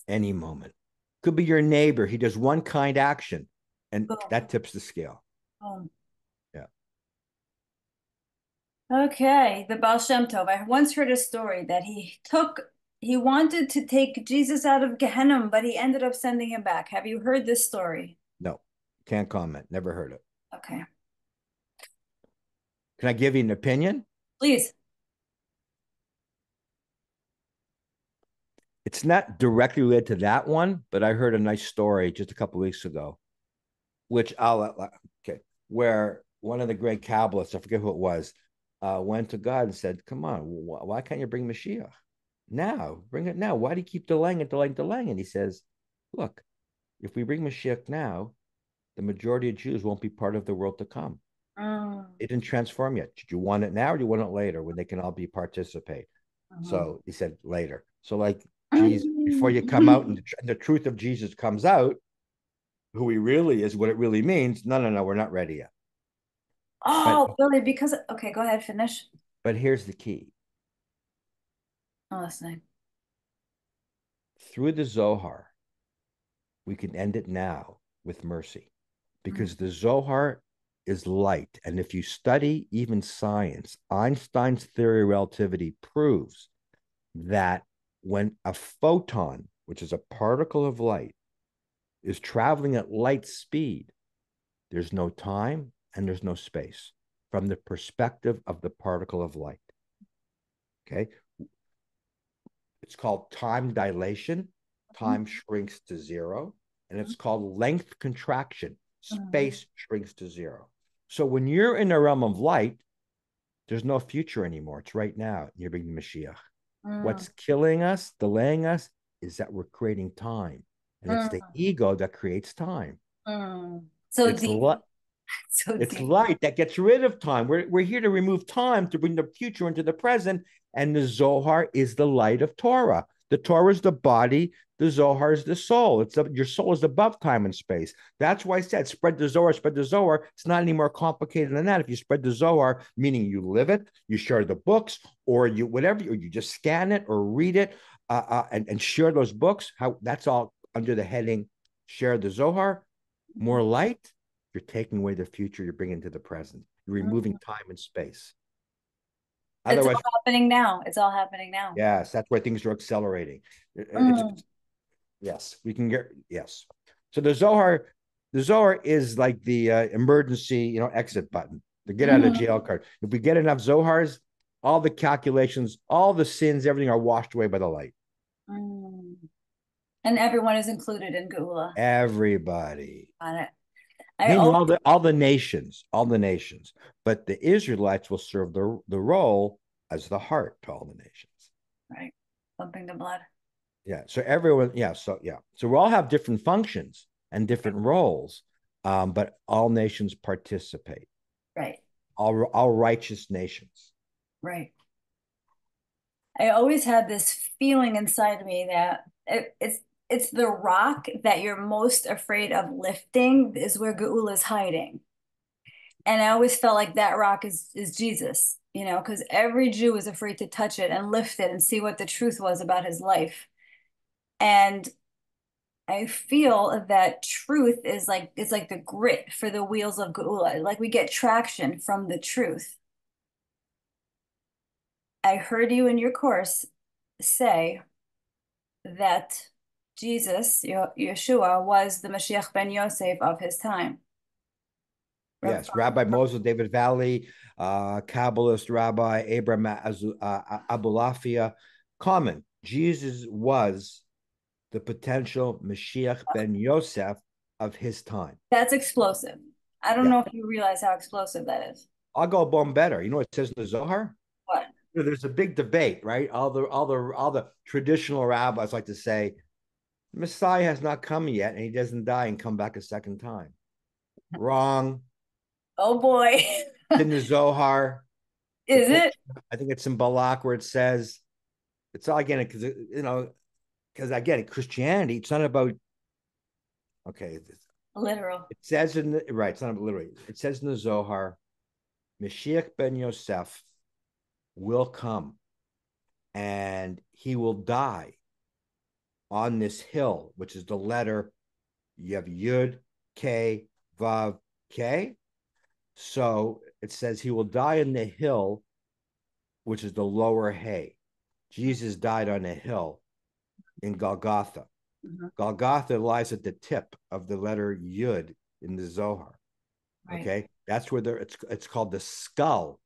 any moment. Could be your neighbor. He does one kind action, and Boom. that tips the scale. Boom. Yeah. Okay, the Baal Shem Tov. I once heard a story that he wanted to take Jesus out of Gehenna, but he ended up sending him back. Have you heard this story? No, can't comment. Never heard it. Okay, Can I give you an opinion? please. It's not directly related to that one, but I heard a nice story just a couple of weeks ago, which okay, where one of the great Kabbalists, I forget who it was, went to God and said, "Come on, why can't you bring Mashiach now? Bring it now. Why do you keep delaying it, delaying, delaying?" And he says, "Look, if we bring Mashiach now, the majority of Jews won't be part of the world to come. Mm, It didn't transform yet. Did you want it now or do you want it later when they can all be participate?" mhm. So he said later. So like Jesus, before you come out and the truth of Jesus comes out, who he really is, what it really means. No, no, no, we're not ready yet. But Oh, Billy, because okay, go ahead, finish. but here's the key. I'm listening. Through the Zohar, we can end it now with mercy Mm, because the Zohar is light. And if you study even science, Einstein's theory of relativity proves that when a photon, which is a particle of light, is traveling at light speed, there's no time and there's no space from the perspective of the particle of light. Okay. It's called time dilation. Time shrinks to zero. And it's called length contraction. mhm, Space shrinks to zero. So when you're in the realm of light, There's no future anymore. It's right now. You're bringing Mashiach. mm, What's killing us, delaying us, is that we're creating time. And it's the mm, ego that creates time. so It's deep, li- so it's deep. light that gets rid of time. We're here to remove time to bring the future into the present. And the Zohar is the light of Torah. The Torah is the body. The Zohar is the soul. Your soul is above time and space. That's why I said spread the Zohar, spread the Zohar. It's not any more complicated than that. If you spread the Zohar, meaning you live it, you share the books, or you whatever, or you just scan it or read it, and share those books. How that's all under the heading share the Zohar. More light, you're taking away the future, you're bringing to the present. You're removing Mm. time and space. It's all Otherwise, happening now. It's all happening now. yes, that's where things are accelerating. It's Mm, yes, we can get yes. So the Zohar is like the emergency, exit button, the get out of mm, jail card. If we get enough Zohars, all the calculations, all the sins, everything are washed away by the light. mm. And everyone is included in Geula. Everybody, Got it. I meaning always all the nations, but the Israelites will serve the role as the heart to all the nations. right, pumping the blood. Yeah. So everyone, yeah. So yeah. So we all have different functions and different roles, but all nations participate. Right, All righteous nations. right. I always had this feeling inside me that it's the rock that you're most afraid of lifting is where Geula is hiding. And I always felt like that rock is Jesus, because every Jew was afraid to touch it and lift it and see what the truth was about his life. And I feel that truth is like it's like the grit for the wheels of Geula. Like we get traction from the truth. I heard you in your course say that Jesus, Yeshua, was the Mashiach ben Yosef of his time. Rav- Yes, Rabbi Moses David Valley, Kabbalist Rabbi Abraham Abulafia, common. Jesus was the potential Mashiach ben Yosef of his time. That's explosive. I don't Yeah, know if you realize how explosive that is. I'll go one better. You know what it says in the Zohar? What? There's a big debate, right? All the traditional rabbis like to say Messiah has not come yet, and he doesn't die and come back a second time. Wrong. Oh boy. It's in the Zohar. The Is portion, it? I think it's in Balak where it says it's all again because again Christianity. It's not about okay. Literal. It says in the right. It's not literally. It says in the Zohar, Mashiach ben Yosef will come and he will die on this hill, which is the letter you have Yud, K, Vav, K. So it says he will die in the hill, which is the lower hay. Jesus died on a hill in Golgotha. Mhm. Golgotha lies at the tip of the letter Yud in the Zohar. Right. Okay, that's where it's called the skull,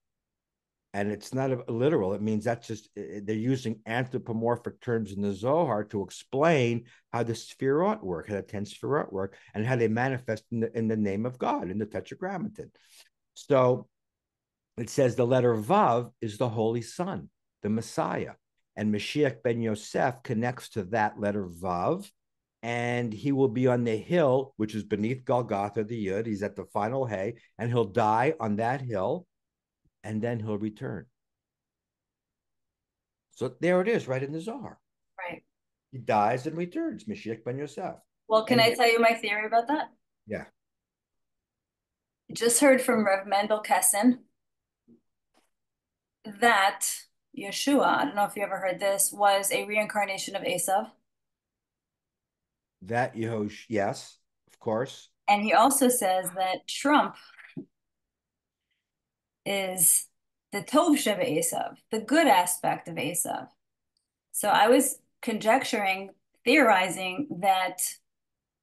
and it's not a literal. It means that's just they're using anthropomorphic terms in the Zohar to explain how the Sefirot work, how the 10 Sefirot work, and how they manifest in the name of God in the Tetragrammaton. So it says the letter Vav is the Holy Son, the Messiah, and Mashiach ben Yosef connects to that letter Vav, and he will be on the hill, which is beneath Golgotha, the Yud. He's at the final hay, and he'll die on that hill, and then he'll return. So there it is, right in the Zohar. Right. He dies and returns, Mashiach ben Yosef. Well, can And I tell you my theory about that? yeah, Just heard from Rev Mendel Kessin that Yeshua, I don't know if you ever heard this, was a reincarnation of Esav. that Yehosh, yes, of course. And he also says that Trump is the Tov Sheba Esav, the good aspect of Esav. So I was conjecturing, theorizing that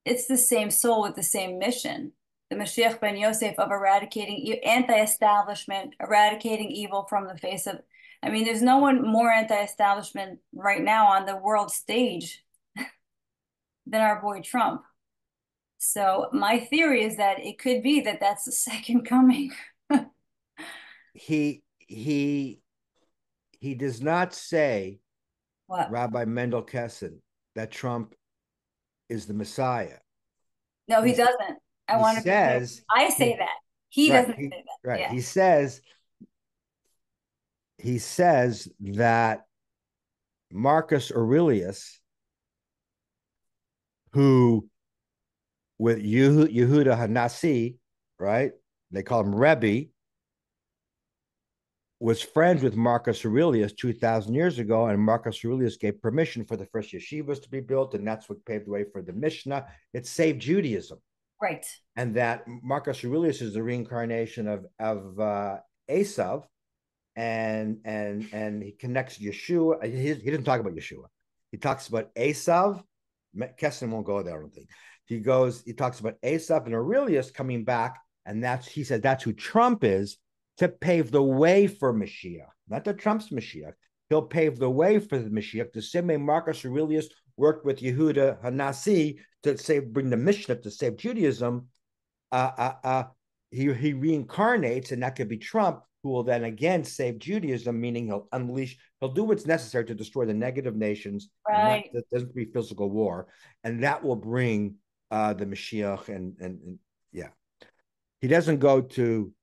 it's the same soul with the same mission. The Mashiach ben Yosef of eradicating anti-establishment, eradicating evil from the face of. I mean, there's no one more anti-establishment right now on the world stage than our boy Trump. So my theory is that it could be that that's the second coming. he he he does not say, What? Rabbi Mendel Kessin, that Trump is the Messiah. No, he He doesn't. I he want to be clear. says I he say that. He right doesn't he say that. right Yeah. he says that Marcus Aurelius, who with Yehuda Hanasi, right? They call him Rebbe, was friends with Marcus Aurelius 2,000 years ago, and Marcus Aurelius gave permission for the first yeshivas to be built, and that's what paved the way for the Mishnah. It saved Judaism, Right. and that Marcus Aurelius is the reincarnation of Esav, and he connects Yeshua. He didn't talk about Yeshua. He talks about Esav. Keston won't go there, I don't think. He talks about Esav and Aurelius coming back, and he said that's who Trump is, to pave the way for Mashiach, not that Trump's Mashiach. He'll pave the way for the Mashiach, the same way Marcus Aurelius worked with Yehuda Hanasi to bring the Mishnah to save Judaism. Uh, uh, uh, he reincarnates, and that could be Trump, who will then again save Judaism, meaning he'll do what's necessary to destroy the negative nations, and that Right. doesn't be physical war, and that will bring the Mashiach, and yeah, he doesn't go to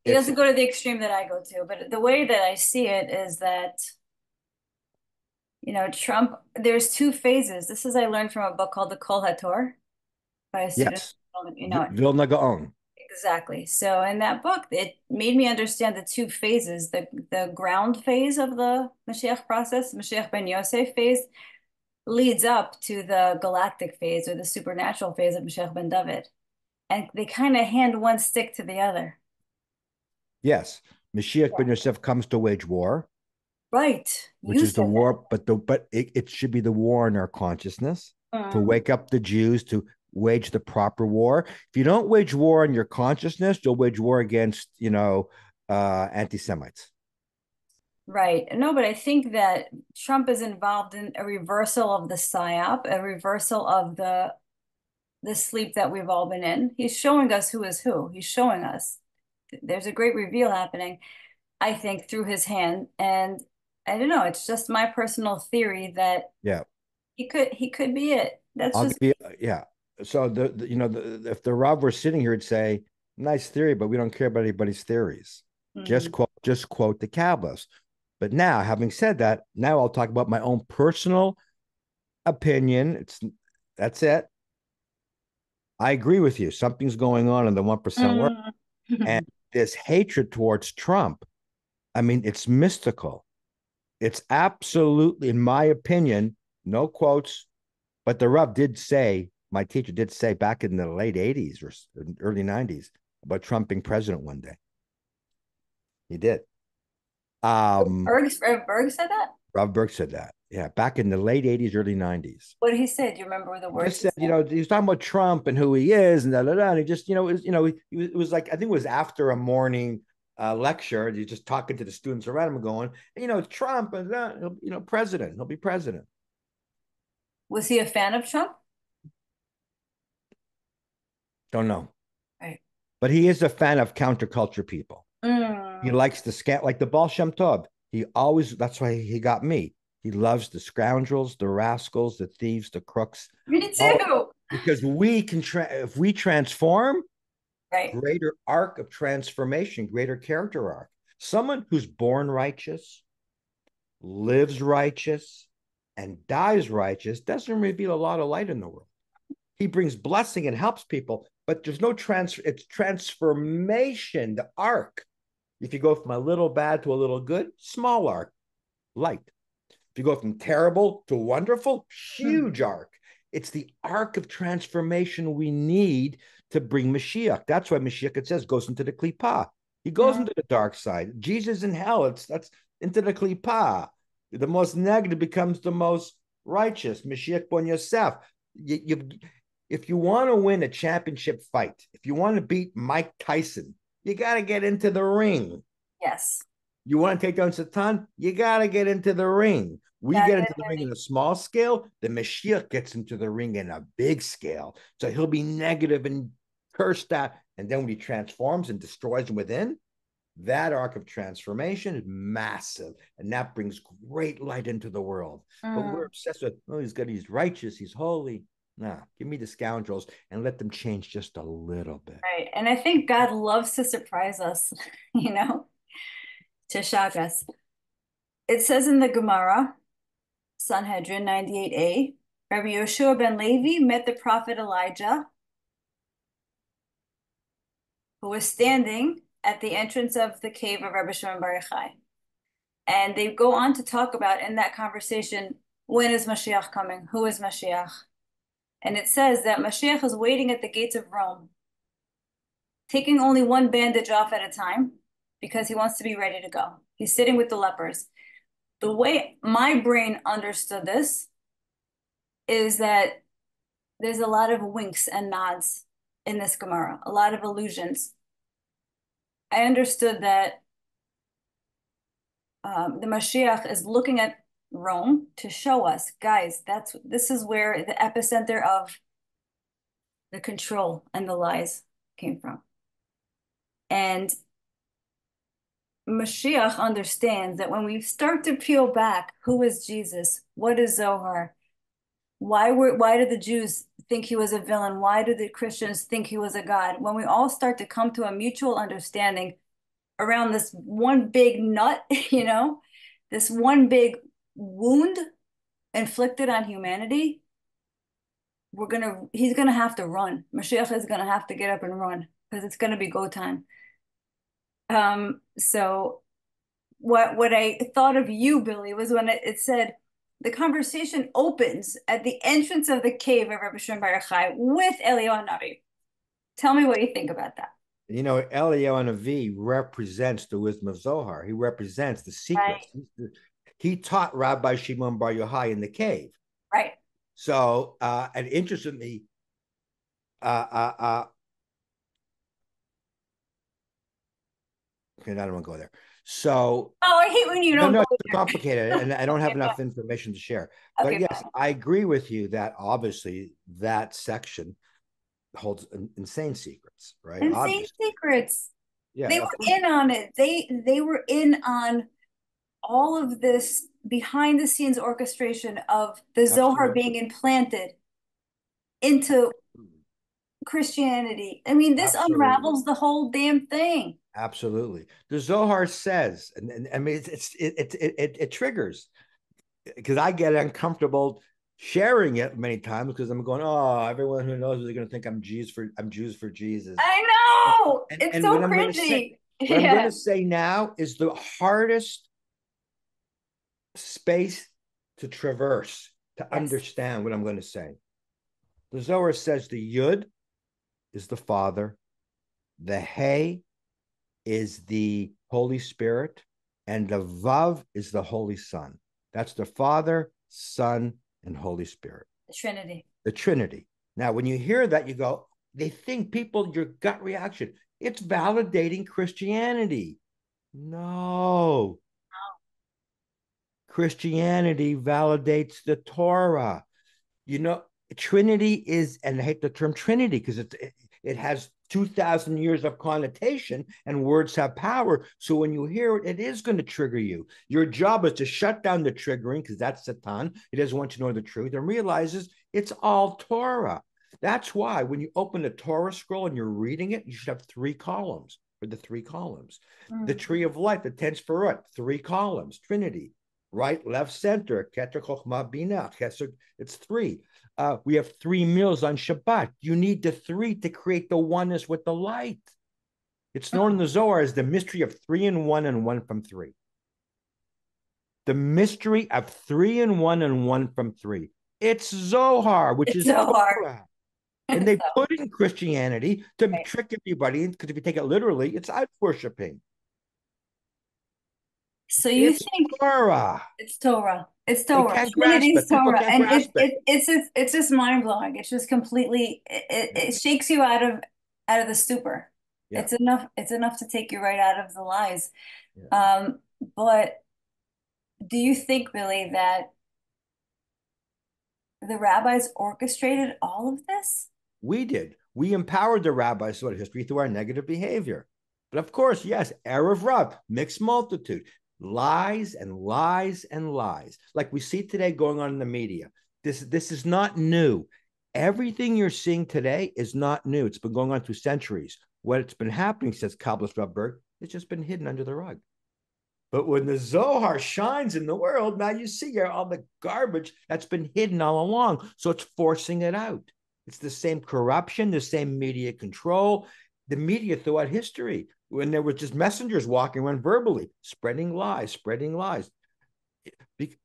He it's doesn't go to the extreme that I go to, but the way that I see it is that, Trump, there's two phases. This is I learned from a book called The Kol HaTor by a student, yes, you know, Vilna Gaon. exactly. So in that book, it made me understand the two phases, the ground phase of the Mashiach process, Mashiach ben Yosef phase, leads up to the galactic phase or the supernatural phase of Mashiach ben David. And they kind of hand one stick to the other. Yes, Mashiach ben Yeah. Yosef comes to wage war, Right. which You is the said war, but it should be the war in our consciousness that. to wake up the Jews to wage the proper war. If you don't wage war in your consciousness, you'll wage war against anti-Semites. Right. No, but I think that Trump is involved in a reversal of the psyop, a reversal of the sleep that we've all been in. He's showing us who is who. He's showing us. There's a great reveal happening, I think, through his hand. And I don't know, it's just my personal theory that Yeah, he could be it. That's I'll just give you. Yeah. So if the Rav were sitting here, he'd say, "Nice theory, but we don't care about anybody's theories. mm, Just quote the Kabbalists." But now, having said that, now I'll talk about my own personal opinion. That's it. I agree with you. Something's going on in the 1% world. mm. And this hatred towards Trump, I mean, it's mystical. It's absolutely, in my opinion, no quotes, but the Rav did say, my teacher did say back in the late 80s or early 90s about Trump being president one day. He did. Um, Berg said that? Rav Berg said that. Yeah, back in the late 80s, early 90s. What did he say? Do you remember the He words just he said, said? he was talking about Trump and who he is and da da da. And he just, it was like, I think it was after a morning lecture. He's just talking to the students around him, going, Trump, president. He'll be president. Was he a fan of Trump? Don't know, Right. but he is a fan of counterculture people. He Mm. likes the scat like the Baal Shem Tov. That's why he got me. He loves the scoundrels, the rascals, the thieves, the crooks. Me All too. because if we transform, Right. greater arc of transformation, greater character arc. Someone who's born righteous, lives righteous, and dies righteous doesn't reveal a lot of light in the world. He brings blessing and helps people, but there's no transfer. It's transformation, the arc. If you go from a little bad to a little good, small arc, light. If you go from terrible to wonderful, Mm. huge arc. It's the arc of transformation we need to bring Mashiach. That's why Mashiach, it says, goes into the klippah. He goes Mm. into the dark side. Jesus in hell, that's into the klippah. The most negative becomes the most righteous. Mashiach bon Yosef. If you want to win a championship fight, if you want to beat Mike Tyson, you got to get into the ring. Yes. You want to take down Satan? You got to get into the ring. We Got get it. into the ring in a small scale. The Mashiach gets into the ring in a big scale. So he'll be negative and cursed at. And then when he transforms and destroys within, That arc of transformation is massive, and that brings great light into the world. But we're Mm, obsessed with, oh, he's good, he's righteous, he's holy. Nah, give me the scoundrels and let them change just a little bit. right. And I think God loves to surprise us, you know, to shock us. It says in the Gemara, Sanhedrin 98a, Rabbi Yoshua ben Levi met the prophet Elijah, who was standing at the entrance of the cave of Rabbi Shimon Bar Yochai. And they go on to talk about in that conversation, when is Mashiach coming? Who is Mashiach? And it says that Mashiach is waiting at the gates of Rome, taking only one bandage off at a time because he wants to be ready to go. He's sitting with the lepers. The way my brain understood this is that there's a lot of winks and nods in this Gemara, a lot of allusions. I understood that the Mashiach is looking at Rome to show us, guys, this is where the epicenter of the control and the lies came from. And Mashiach understands that when we start to peel back, who is Jesus? What is Zohar? Why did the Jews think he was a villain? Why did the Christians think he was a god? When we all start to come to a mutual understanding around this one big nut, you know, this one big wound inflicted on humanity, he's gonna have to run. Mashiach is gonna have to get up and run because it's gonna be go time. So what I thought of you, Billy, was when it said the conversation opens at the entrance of the cave of Rabbi Shimon Bar Yochai with Eliyahu Navi. Tell me what you think about that. You know, Eliyahu represents the wisdom of Zohar. He represents the Right. secrets. He taught Rabbi Shimon Bar Yochai in the cave. Right. So, and interestingly, uh, uh, uh, okay, I don't want to go there. So, Oh, I hate when you no, don't no, go it's too there. complicated, and I don't have Okay, enough fine. information to share. But Okay, yes, fine. I agree with you that obviously that section holds insane secrets, right? Insane Obviously, secrets. yeah, They of were course, in on it. They were in on all of this behind the scenes orchestration of the Zohar being absolutely, implanted into Christianity. I mean, this absolutely. unravels the whole damn thing. Absolutely. The Zohar says, and I mean, it triggers because I get uncomfortable sharing it many times because I'm going, oh, everyone who knows is going to think I'm Jews for Jesus. I know. It's And so cringy. what I'm going Yeah. to say now is the hardest space to traverse to Yes. understand what I'm going to say. The Zohar says the Yud is the Father, the Hey is the Holy Spirit, and the Vav is the Holy Son. That's the Father, Son, and Holy Spirit, The Trinity. the Trinity. Now, when you hear that, you go, they think people, your gut reaction, it's validating Christianity. No, Christianity validates the Torah. You know, Trinity is, and I hate the term Trinity because it has 2,000 years of connotation and words have power. So when you hear it, it is going to trigger you. Your job is to shut down the triggering because that's Satan. He doesn't want you to know the truth and realizes it's all Torah. That's why when you open the Torah scroll and you're reading it, you should have three columns for the three columns. The Mm. tree of life, the 10 Sfarot, three columns, Trinity, right, left, center, Keter, Chochmah, Binah, it's three. We have three meals on Shabbat. You need the three to create the oneness with the light. It's known in the Zohar as the mystery of three and one from three. The mystery of three and one from three. It's Zohar, which It's is so hard. Torah. And they So, put it in Christianity to right. trick everybody, because if you take it literally, it's idol worshiping. So you It's think Torah. it's Torah. It's They Torah. can't grasp Trinity's it. People Torah. can't And grasp it. it's just mind blowing. It's just completely Yeah. it shakes you out of the stupor. Yeah. It's enough to take you right out of the lies. Yeah. Um, but do you think really that the rabbis orchestrated all of this? We did. We empowered the rabbis throughout history through our negative behavior. But of course, yes, Erev Rav, mixed multitude, lies and lies and lies, like we see today going on in the media. This is not new. Everything you're seeing today is not new. It's been going on through centuries. What's been happening, says Kabbalah Strasberg, it's just been hidden under the rug. But when the Zohar shines in the world, now you see all the garbage that's been hidden all along. So it's forcing it out. It's the same corruption, the same media control. The media throughout history, when there were just messengers walking around verbally, spreading lies, spreading lies.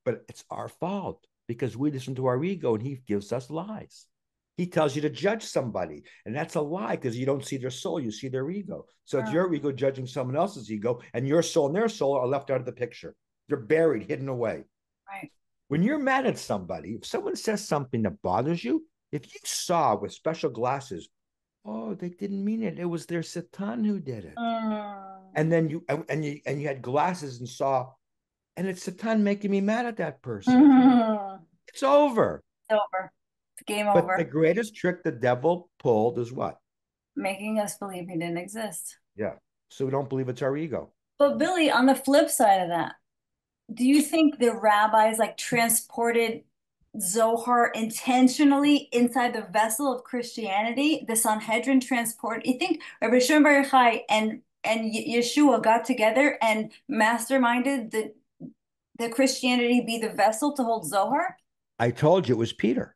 But it's our fault because we listen to our ego and he gives us lies. He tells you to judge somebody, and that's a lie because you don't see their soul, you see their ego. So it's Mm, your ego judging someone else's ego, and your soul and their soul are left out of the picture. They're buried, hidden away. right. When you're mad at somebody, if someone says something that bothers you, if you saw with special glasses, oh, they didn't mean it. It was their Satan who did it. And Mm. then you had glasses and saw, and it's Satan making me mad at that person. Mm. It's over. It's over. It's game But the over. greatest trick the devil pulled is what? Making us believe he didn't exist. Yeah. So we don't believe it's our ego. But Billy, on the flip side of that, do you think the rabbis like transported Zohar intentionally inside the vessel of Christianity? The Sanhedrin transport. You think Rabbi Shimon Bar Yochai and Yeshua got together and masterminded the Christianity be the vessel to hold Zohar? I told you it was Peter.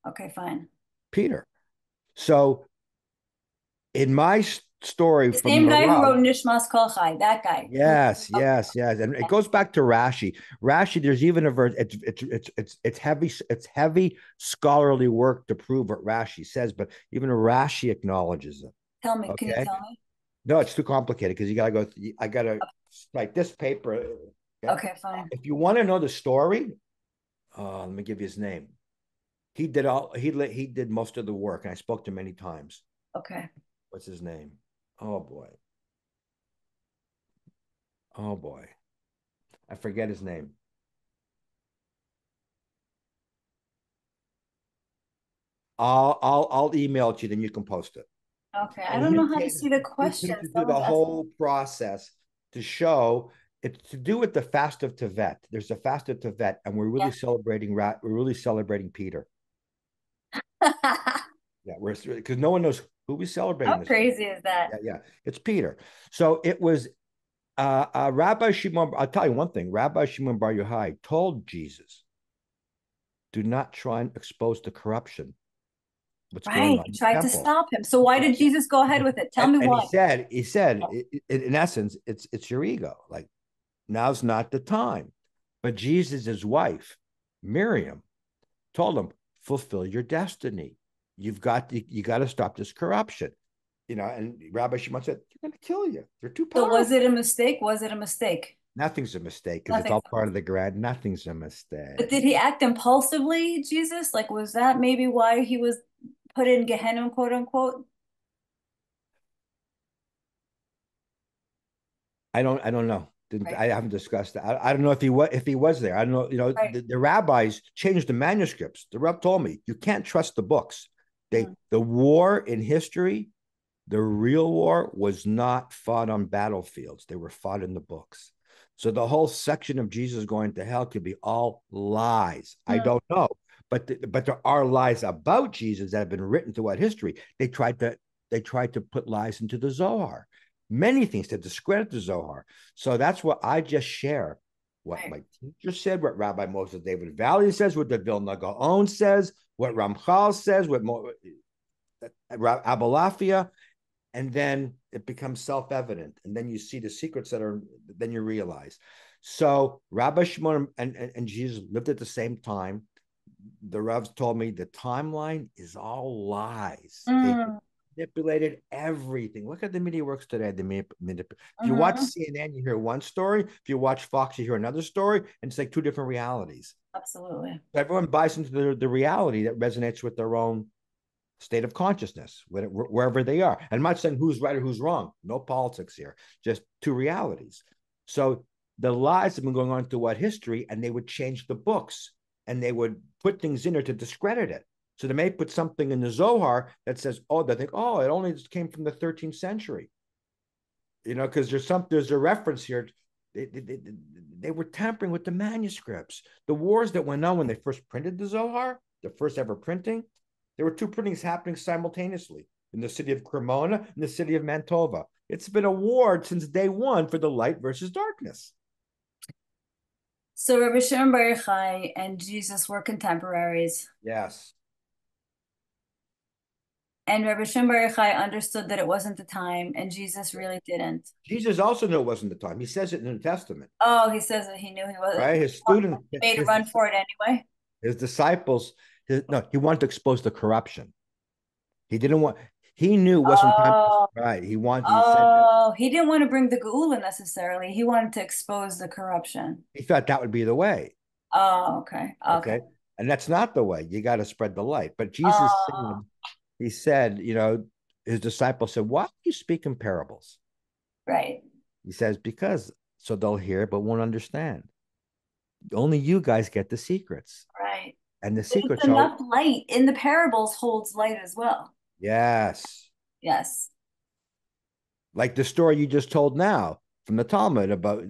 Okay, fine. Peter. So in my story The from same the guy who Rav, wrote Nishmas Kol Chai, that guy. yes, Okay, yes, yes, and it goes back to Rashi. Rashi, there's even a verse. It's heavy. It's heavy scholarly work to prove what Rashi says, but even Rashi acknowledges it. tell me, can you Okay, tell me? no, it's too complicated because you gotta go. I gotta like this paper. Okay, Okay, fine. if you want to know the story, let me give you his name. He did most of the work, and I spoke to him many times. Okay. What's his name? Oh boy. Oh boy. I forget his name. I'll email it to you, then you can post it. Okay. I And don't know how to see the he takes questions. you through Someone's the asking. whole process to show it's to do with the fast of Tevet. There's a fast of Tevet, and Yeah. we're really celebrating Peter. Yeah, we're because no one knows who we're celebrating How this. crazy is that? Yeah, yeah, it's Peter. So it was Rabbi Shimon. I'll tell you one thing. Rabbi Shimon Bar Yochai told Jesus, "Do not try and expose the corruption. What's going Right. on He in the tried to temple?" stop him. So why did Jesus go ahead with it? Tell me And why. he said, in essence, it's your ego. Like now's not the time. But Jesus' wife, Miriam, told him, fulfill your destiny. You got to stop this corruption. And Rabbi Shimon said, they're going to kill you. They're too So was it powerful. a mistake? Was it a mistake? Nothing's a mistake because it's Nothing. all part of the grand. Nothing's a But mistake. did he act impulsively, Jesus? Like, was that maybe why he was put in Gehenna, quote unquote? I don't know. Right. I haven't discussed that. I don't know if he was there. I don't know. Right. The rabbis changed the manuscripts. The Reb told me you can't trust the books. Mm, The war in history, the real war was not fought on battlefields. They were fought in the books. So the whole section of Jesus going to hell could be all lies. I mm, don't know, but there are lies about Jesus that have been written throughout history. They tried to put lies into the Zohar, many things to discredit the Zohar. So that's what I just share. What right. my teacher said, what Rabbi Moses David Valley says, what the Vilna Gaon says, what Ramchal says, what Abalafia, and then it becomes self-evident, and then you see the secrets then you realize. So Rabbi Shimon and Jesus lived at the same time. The Ravs told me the timeline is all lies. They Mm, manipulated everything. Look at the media works today. If you watch mhm. CNN, you hear one story. If you watch Fox, you hear another story, and it's like two different realities. Absolutely. Everyone buys into the reality that resonates with their own state of consciousness, wherever they are. And I'm not saying who's right or who's wrong. No politics here, just two realities. So the lies have been going on throughout history, and they would change the books and they would put things in there to discredit it. So they may put something in the Zohar that says, oh, they think, oh, it only came from the 13th century. Because there's a reference here. They, they, they, they were tampering with the manuscripts. The wars that went on when they first printed the Zohar, the first ever printing, there were two printings happening simultaneously in the city of Cremona and the city of Mantova. It's been a war since day one for the light versus darkness. So Rabbi Shimon Bar Yochai and Jesus were contemporaries, Yes. and Rabbi Shimon Bar Yochai understood that it wasn't the time, and Jesus really didn't. Jesus also knew it wasn't the time. He says it in the New Testament, Oh, he says that he knew he wasn't. right? His students, He made a run for it anyway. his disciples, no, he wanted to expose the corruption. He didn't want. He knew it wasn't time. Oh, Right. He said that. oh, he didn't want to bring the geula necessarily. He wanted to expose the corruption. He thought that would be the way. Oh, okay, okay. Okay. And that's not the way. You got to spread the light. But Jesus Oh, said, he said, his disciples said, why do you speak in parables? right, He says, because so they'll hear but won't understand. Only you guys get the secrets. right. And the But it's secrets are, enough light in the parables holds light as well. yes. Yes, Like the story you just told now from the Talmud about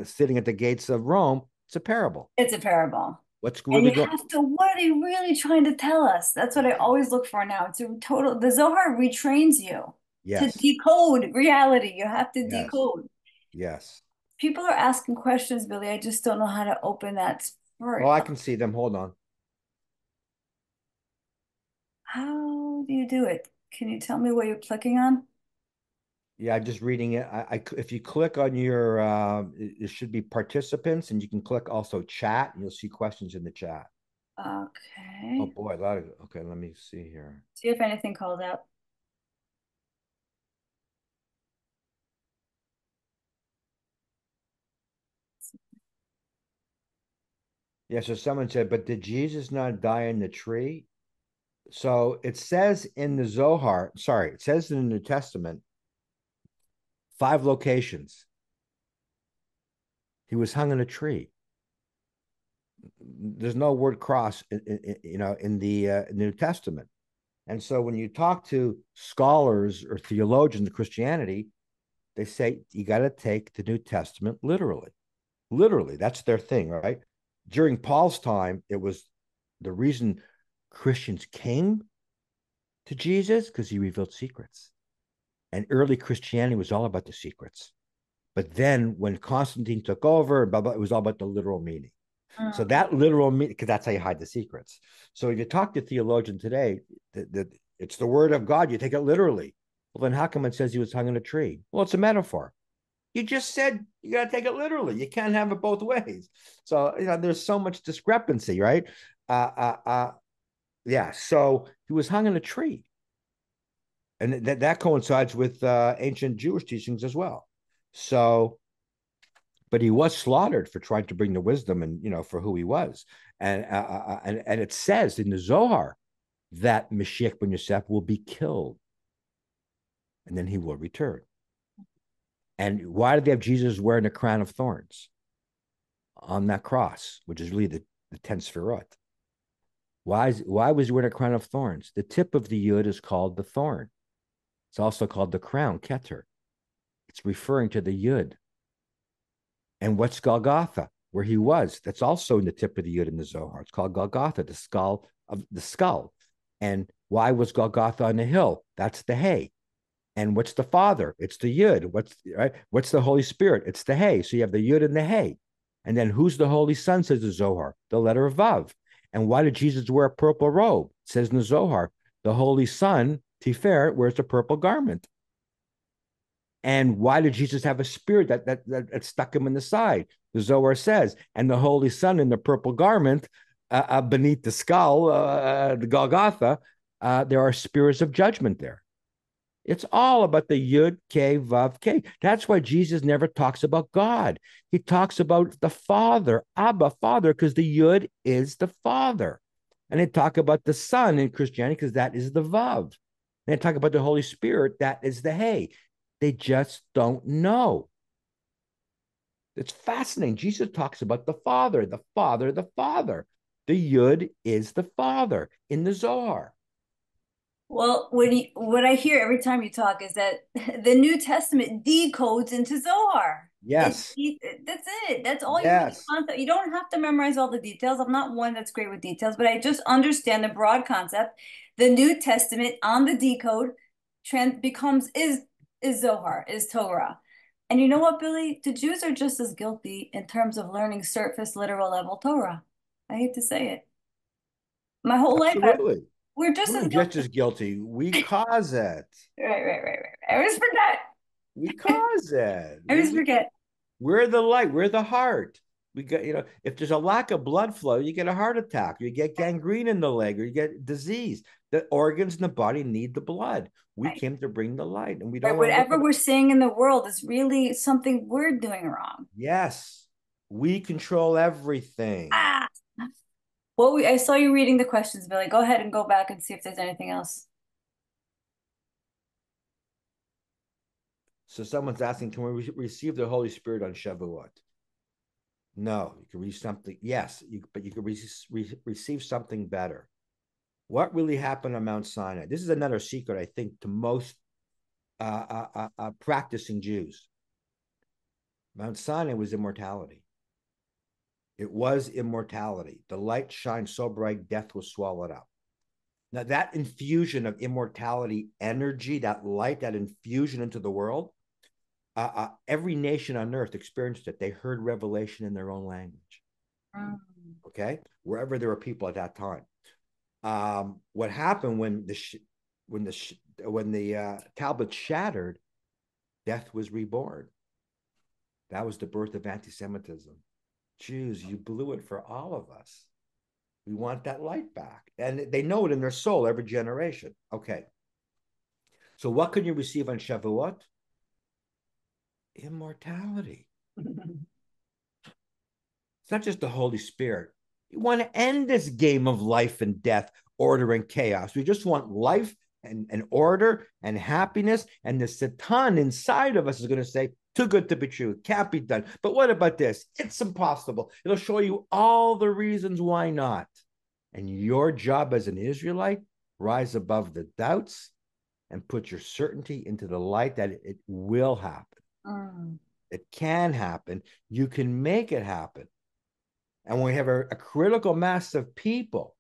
sitting at the gates of Rome. It's a parable. it's a parable. What's And really you going? have to, what are they really trying to tell us? That's what I always look for now. It's a total, the Zohar retrains you to Yes. decode reality. You have to Yes. decode. Yes. People are asking questions, Billy. I just don't know how to open that Oh, spirit I up. can see them. Hold on. How do you do it? Can you tell me what you're clicking on? Yeah, I'm just reading it. If you click on your, it should be participants, and you can click also chat, and you'll see questions in the chat. Oh Okay. boy, a lot of. Okay, let me see here. See if anything called out. Yeah, so someone said, but did Jesus not die in the tree? So it says in the Zohar, sorry, it says in the New Testament, 5 locations. He was hung in a tree. There's no word cross, in the New Testament. And so when you talk to scholars or theologians of Christianity, they say you got to take the New Testament literally. Literally, that's their thing, right? During Paul's time, it was the reason Christians came to Jesus because he revealed secrets. And early Christianity was all about the secrets. But then when Constantine took over, blah, blah, it was all about the literal meaning. So Mm. that literal meaning, because that's how you hide the secrets. So if you talk to theologian today, that it's the word of God, you take it literally. Well, then how come it says he was hung in a tree? Well, it's a metaphor. You just said you got to take it literally. You can't have it both ways. So there's so much discrepancy, right? Uh, uh, uh, yeah. So he was hung in a tree, and that coincides with ancient Jewish teachings as well. So, but he was slaughtered for trying to bring the wisdom and for who he was, and it says in the Zohar that Mashiach ben Yosef will be killed, and then he will return. And why did they have Jesus wearing a crown of thorns on that cross, which is really the 10 Sefirot? Why was he wearing a crown of thorns? The tip of the yud is called the thorn. It's also called the crown, Keter. It's referring to the yud. And what's Golgotha? Where he was. That's also in the tip of the yud in the Zohar. It's called Golgotha, the skull of the skull. And why was Golgotha on the hill? That's the hay. And what's the Father? It's the Yud. What's the Holy Spirit? It's the Hay. So you have the Yud and the Hay. And then who's the Holy Son, says the Zohar? The letter of Vav. And why did Jesus wear a purple robe? It says in the Zohar, the Holy Son, Tiferet, wears a purple garment. And why did Jesus have a spirit that stuck him in the side? The Zohar says, and the Holy Son in the purple garment beneath the skull, the Golgotha, there are spirits of judgment there. It's all about the Yud K Vav K. That's why Jesus never talks about God. He talks about the Father, Abba, Father, because the Yud is the Father. And they talk about the Son in Christianity because that is the Vav. And they talk about the Holy Spirit, that is the Hey. They just don't know. It's fascinating. Jesus talks about the Father, the Father, the Father. The Yud is the Father in the Zohar. Well, what I hear every time you talk is that the New Testament decodes into Zohar. Yes. That's it. That's all you Yes. concept. You don't have to memorize all the details. I'm not one that's great with details, but I just understand the broad concept. The New Testament on the decode trans becomes is Zohar, is Torah. And you know what, Billy? The Jews are just as guilty in terms of learning surface literal level Torah. I hate to say it. My whole life, Absolutely. we're just We're as just guilty. as guilty. We cause it. Right. I always forget. We cause it. I always forget. We're the light. We're the heart. We got, if there's a lack of blood flow, you get a heart attack, you get gangrene in the leg, or you get disease. The organs in the body need the blood. We Right. came to bring the light, and we don't Right. want to look Whatever at it. we're seeing in the world is really something we're doing wrong. Yes, we control everything. Ah. Well, I saw you reading the questions, Billy. Go ahead and go back and see if there's anything else. So someone's asking, can we receive the Holy Spirit on Shavuot? No, you can receive something. Yes, but you can receive something better. What really happened on Mount Sinai? This is another secret, I think, to most practicing Jews. Mount Sinai was immortality. It was immortality. The light shined so bright, death was swallowed up. Now, that infusion of immortality energy, that light, that infusion into the world, every nation on earth experienced it. They heard revelation in their own language. Mm. Okay, wherever there were people at that time. What happened when the tablet shattered? Death was reborn. That was the birth of anti-Semitism. Jews, you blew it for all of us. We want that light back. And they know it in their soul every generation. Okay. So what can you receive on Shavuot? Immortality. It's not just the Holy Spirit. We want to end this game of life and death, order and chaos. We just want life and order and happiness. And the Satan inside of us is going to say, too good to be true. It can't be done. But what about this? It's impossible. It'll show you all the reasons why not. And your job as an Israelite, rise above the doubts and put your certainty into the light that it will happen. Mm. It can happen. You can make it happen. And when we have a critical mass of people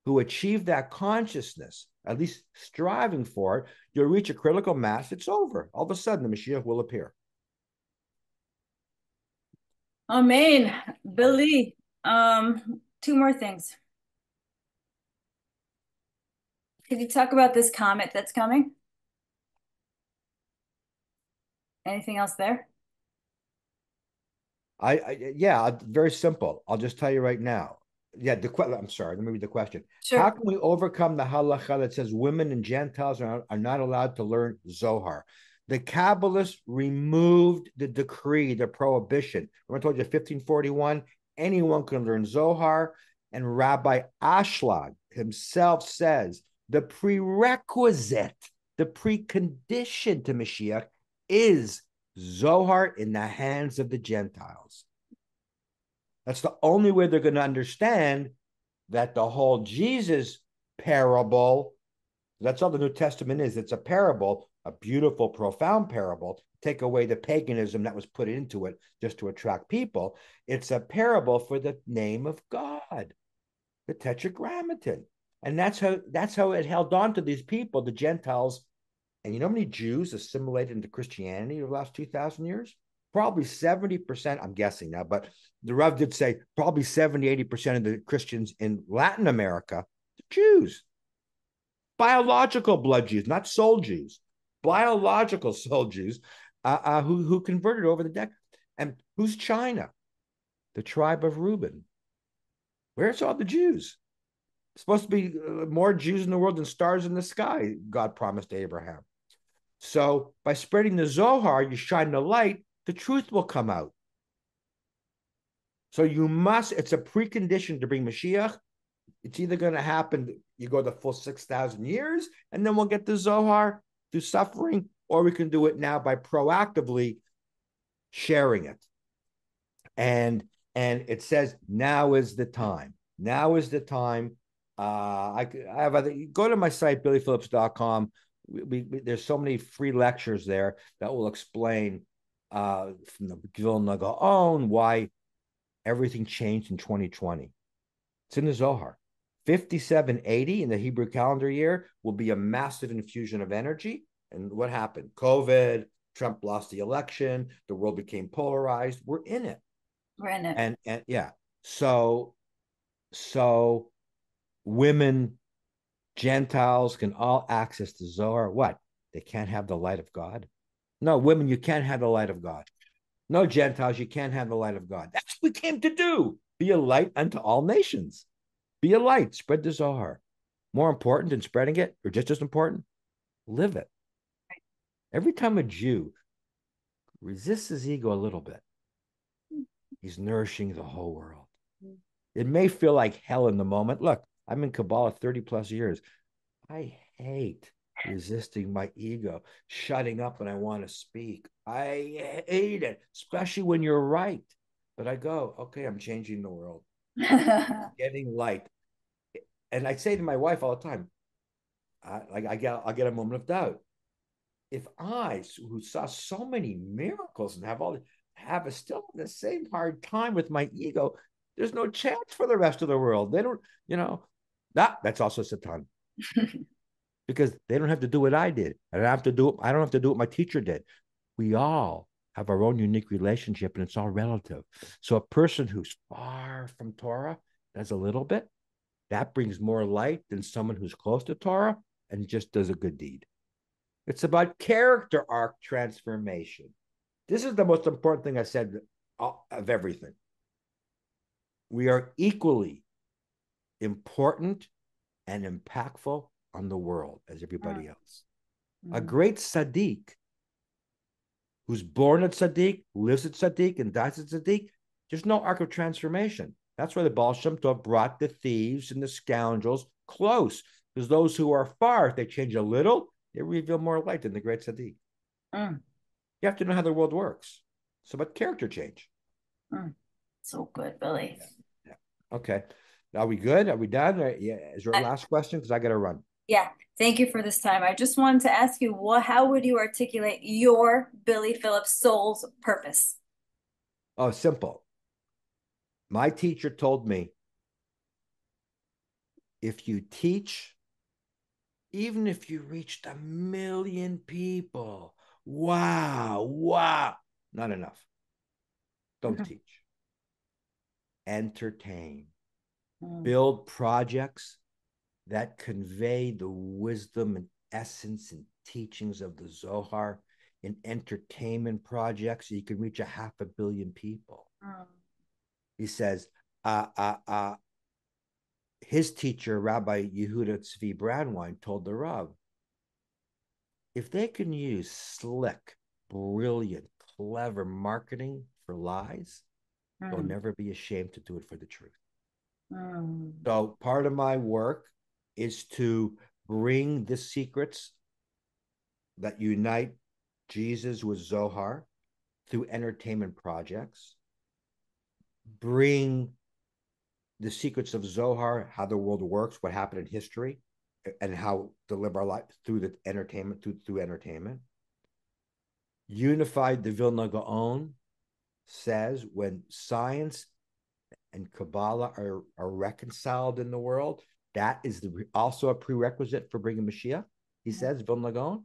who achieve that consciousness, at least striving for it, you'll reach a critical mass, it's over. All of a sudden, the Mashiach will appear. Amen. Billy, two more things. Could you talk about this comet that's coming? Anything else there? Yeah, very simple. I'll just tell you right now. Yeah, I'm sorry. Let me read the question. How Sure. can we overcome the halacha that says women and Gentiles are not allowed to learn Zohar? The Kabbalists removed the decree, the prohibition. Remember I told you 1541, anyone can learn Zohar. And Rabbi Ashlag himself says the prerequisite, the precondition to Mashiach is Zohar in the hands of the Gentiles. That's the only way they're going to understand that the whole Jesus parable, that's all the New Testament is. It's a parable, a beautiful, profound parable. Take away the paganism that was put into it just to attract people. It's a parable for the name of God, the Tetragrammaton. And that's how it held on to these people, the Gentiles. And you know how many Jews assimilated into Christianity over the last 2,000 years? Probably 70%, I'm guessing now, but the Rav did say probably 70, 80% of the Christians in Latin America, Jews, biological blood Jews, not soul Jews, biological soul Jews who converted over the decade. And who's China? The tribe of Reuben. Where's all the Jews? Supposed to be more Jews in the world than stars in the sky, God promised Abraham. So by spreading the Zohar, you shine the light, the truth will come out. So it's a precondition to bring Mashiach. It's either going to happen, you go the full 6,000 years, and then we'll get the Zohar through suffering, or we can do it now by proactively sharing it. And it says, now is the time. Now is the time I have other, go to my site, billyphillips.com. There's so many free lectures there that will explain from the Vilna Gaon why everything changed in 2020. It's in the Zohar. 5780 in the Hebrew calendar year will be a massive infusion of energy. And what happened? COVID, Trump lost the election, the world became polarized. We're in it. We're in it. And yeah. So so women, Gentiles can all access the Zohar. What? They can't have the light of God? No, women, you can't have the light of God. No, Gentiles, you can't have the light of God. That's what we came to do. Be a light unto all nations. Be a light. Spread the Zohar. More important than spreading it, or just as important, live it. Every time a Jew resists his ego a little bit, he's nourishing the whole world. It may feel like hell in the moment. Look, I'm in Kabbalah 30 plus years. I hate resisting my ego, shutting up when I want to speak. I hate it, especially when you're right. But I go, okay, I'm changing the world, getting light. And I say to my wife all the time, I'll get a moment of doubt. If I, who saw so many miracles and have a still the same hard time with my ego, there's no chance for the rest of the world. They don't, that's also Satan because they don't have to do what I did. I don't have to do what my teacher did. We all have our own unique relationship and it's all relative. So a person who's far from Torah does a little bit, that brings more light than someone who's close to Torah and just does a good deed. It's about character arc transformation. This is the most important thing I said of everything. We are equally important and impactful on the world as everybody else. A great Sadiq who's born at Sadiq, lives at Sadiq, and dies at Sadiq, there's no arc of transformation. That's why the Baal Shem Tov brought the thieves and the scoundrels close, because those who are far, if they change a little, they reveal more light than the great Sadiq. Mm, You have to know how the world works. So, about character change. mm. So good, Billy. Yeah. Yeah. Okay. Are we good? Are we done? Yeah. Is there a last question? Because I got to run. Yeah, thank you for this time. I just wanted to ask you, how would you articulate your Billy Phillips soul's purpose? Oh, simple. My teacher told me if you teach, even if you reached 1 million people, wow, not enough. Don't Mhm. teach. Entertain. Mm, Build projects that convey the wisdom and essence and teachings of the Zohar in entertainment projects so you can reach 500 million people. mm, He says, uh, uh, uh, his teacher, Rabbi Yehuda Tzvi Brandwein, told the Rav, if they can use slick, brilliant, clever marketing for lies, they'll mm, never be ashamed to do it for the truth. mm, So part of my work is to bring the secrets that unite Jesus with Zohar through entertainment projects, bring the secrets of Zohar, how the world works, what happened in history, and how to live our life through the entertainment, through entertainment. Unified the Vilna Gaon says when science and Kabbalah are reconciled in the world, that is also a prerequisite for bringing Mashiach. He says, Vilna Gaon.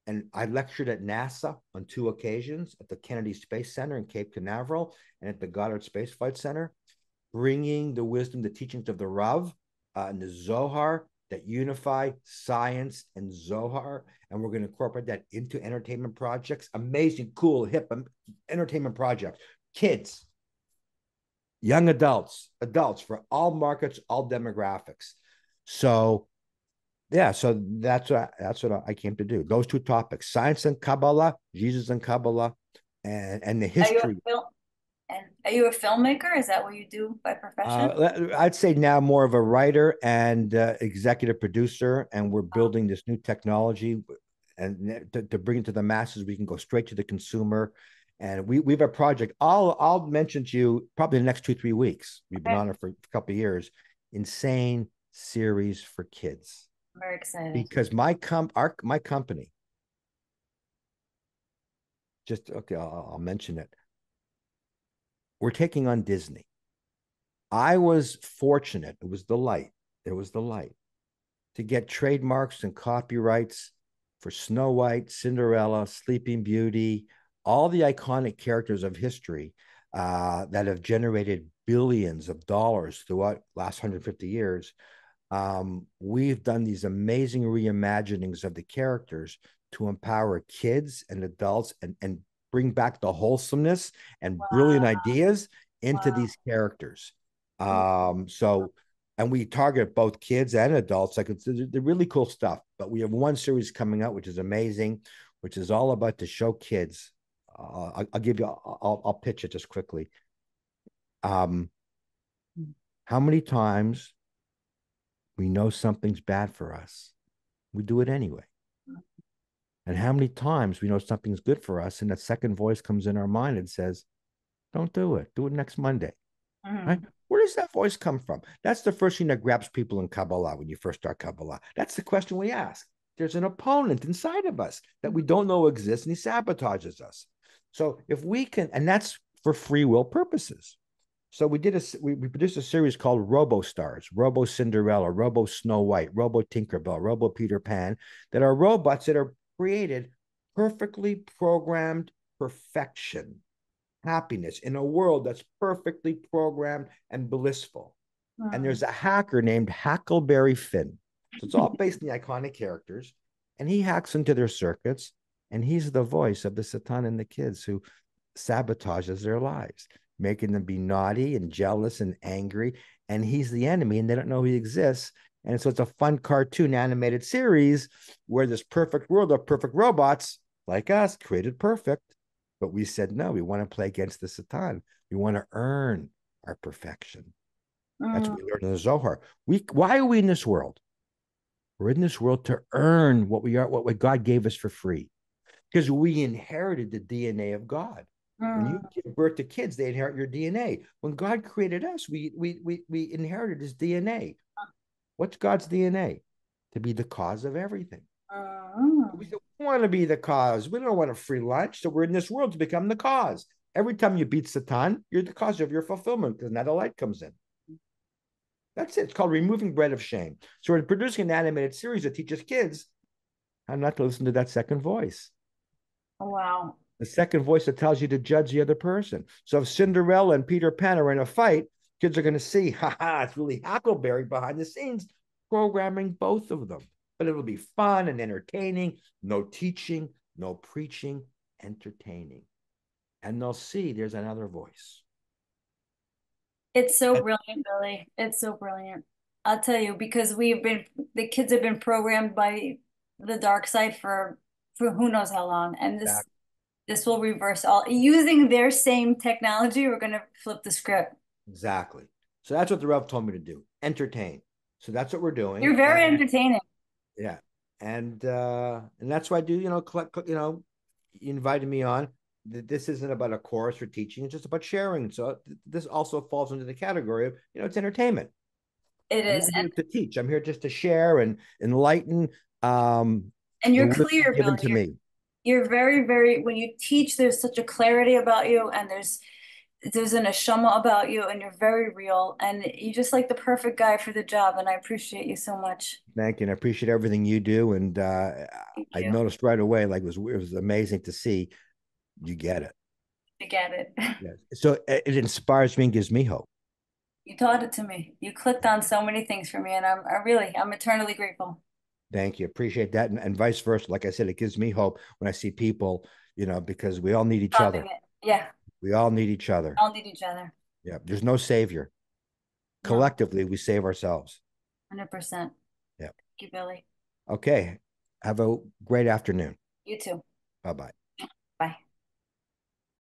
And I lectured at NASA on 2 occasions at the Kennedy Space Center in Cape Canaveral and at the Goddard Space Flight Center, bringing the wisdom, the teachings of the Rav and the Zohar that unify science and Zohar. And we're going to incorporate that into entertainment projects. Amazing, cool, hip entertainment projects. Kids, young adults for all markets, all demographics. So yeah, so that's what I came to do. Those two topics: science and Kabbalah, Jesus and Kabbalah, and the Are you a history. film and are you a filmmaker? Is that what you do by profession? I'd say now more of a writer and executive producer, and we're building this new technology, and to bring it to the masses, we can go straight to the consumer. And we have a project. I'll mention to you probably the next 2 3 weeks. We've been Okay. on it for a couple of years. Insane series for kids I'm very excited. because my company, just okay, I'll mention it. We're taking on Disney. I was fortunate. It was the light. It was the light to get trademarks and copyrights for Snow White, Cinderella, Sleeping Beauty, all the iconic characters of history that have generated billions of dollars throughout the last 150 years. We've done these amazing reimaginings of the characters to empower kids and adults and bring back the wholesomeness and brilliant Wow. ideas into Wow. these characters. So, and we target both kids and adults. Like they're really cool stuff. But we have one series coming out, which is amazing, which is all about to show kids. I'll give you. I'll pitch it just quickly. Um, how many times we know something's bad for us, we do it anyway. And how many times we know something's good for us, and that second voice comes in our mind and says, "Don't do it. Do it next Monday." Right? Mm, Where does that voice come from? That's the first thing that grabs people in Kabbalah when you first start Kabbalah. That's the question we ask. There's an opponent inside of us that we don't know exists, and he sabotages us. So if we can, and that's for free will purposes. So we produced a series called Robo Stars, Robo Cinderella, Robo Snow White, Robo Tinkerbell, Robo Peter Pan, that are robots that are created perfectly programmed perfection, happiness in a world that's perfectly programmed and blissful. And mm, there's a hacker named Hackleberry Finn. So it's all based on the iconic characters. And he hacks into their circuits. And he's the voice of the Satan and the kids who sabotages their lives, making them be naughty and jealous and angry. And he's the enemy, and they don't know he exists. And so it's a fun cartoon animated series where this perfect world of perfect robots like us created perfect. But we said, no, we want to play against the Satan. We want to earn our perfection. That's mm, what we learned in the Zohar. Why are we in this world? We're in this world to earn what we are, what God gave us for free, because we inherited the DNA of God. When you mm, give birth to kids, they inherit your DNA. When God created us, we inherited his DNA. What's God's DNA? To be the cause of everything. We mm, don't want to be the cause. We don't want a free lunch. So we're in this world to become the cause. Every time you beat Satan, you're the cause of your fulfillment because now the light comes in. That's it. It's called removing bread of shame. So we're producing an animated series that teaches kids how not to listen to that second voice. wow. The second voice that tells you to judge the other person. So if Cinderella and Peter Pan are in a fight, kids are going to see, it's really Huckleberry behind the scenes programming both of them. But it'll be fun and entertaining, no teaching, no preaching, entertaining. And they'll see there's another voice. It's so brilliant, Billy. It's so brilliant. I'll tell you, because the kids have been programmed by the dark side for who knows how long. And this will reverse all using their same technology. We're gonna flip the script. Exactly. So that's what the Rev told me to do. Entertain. So that's what we're You're doing. very And entertaining. yeah. And that's why I do, you invited me on. This isn't about a course or teaching, it's just about sharing. So this also falls into the category of, it's entertainment. It I'm is. not here to teach. I'm here just to share and enlighten And the you're wisdom clear, given Billy. to me. You're very, very, when you teach, there's such a clarity about you, and there's an neshama about you, and you're very real, and you're just like the perfect guy for the job, and I appreciate you so much. Thank you. And I appreciate everything you do. And Thank I you. noticed right away, like it was amazing to see you get it. I get it. Yes. So it inspires me and gives me hope. You taught it to me. You clicked on so many things for me, and I'm eternally grateful. Thank you. Appreciate that. And vice versa. Like I said, it gives me hope when I see people, because we all need each Stopping other. it. Yeah, We all need each other. all need each other. Yeah. There's no savior. No, Collectively, we save ourselves. 100%. Yeah. Thank you, Billy. Okay. Have a great afternoon. You too. Bye bye. Bye.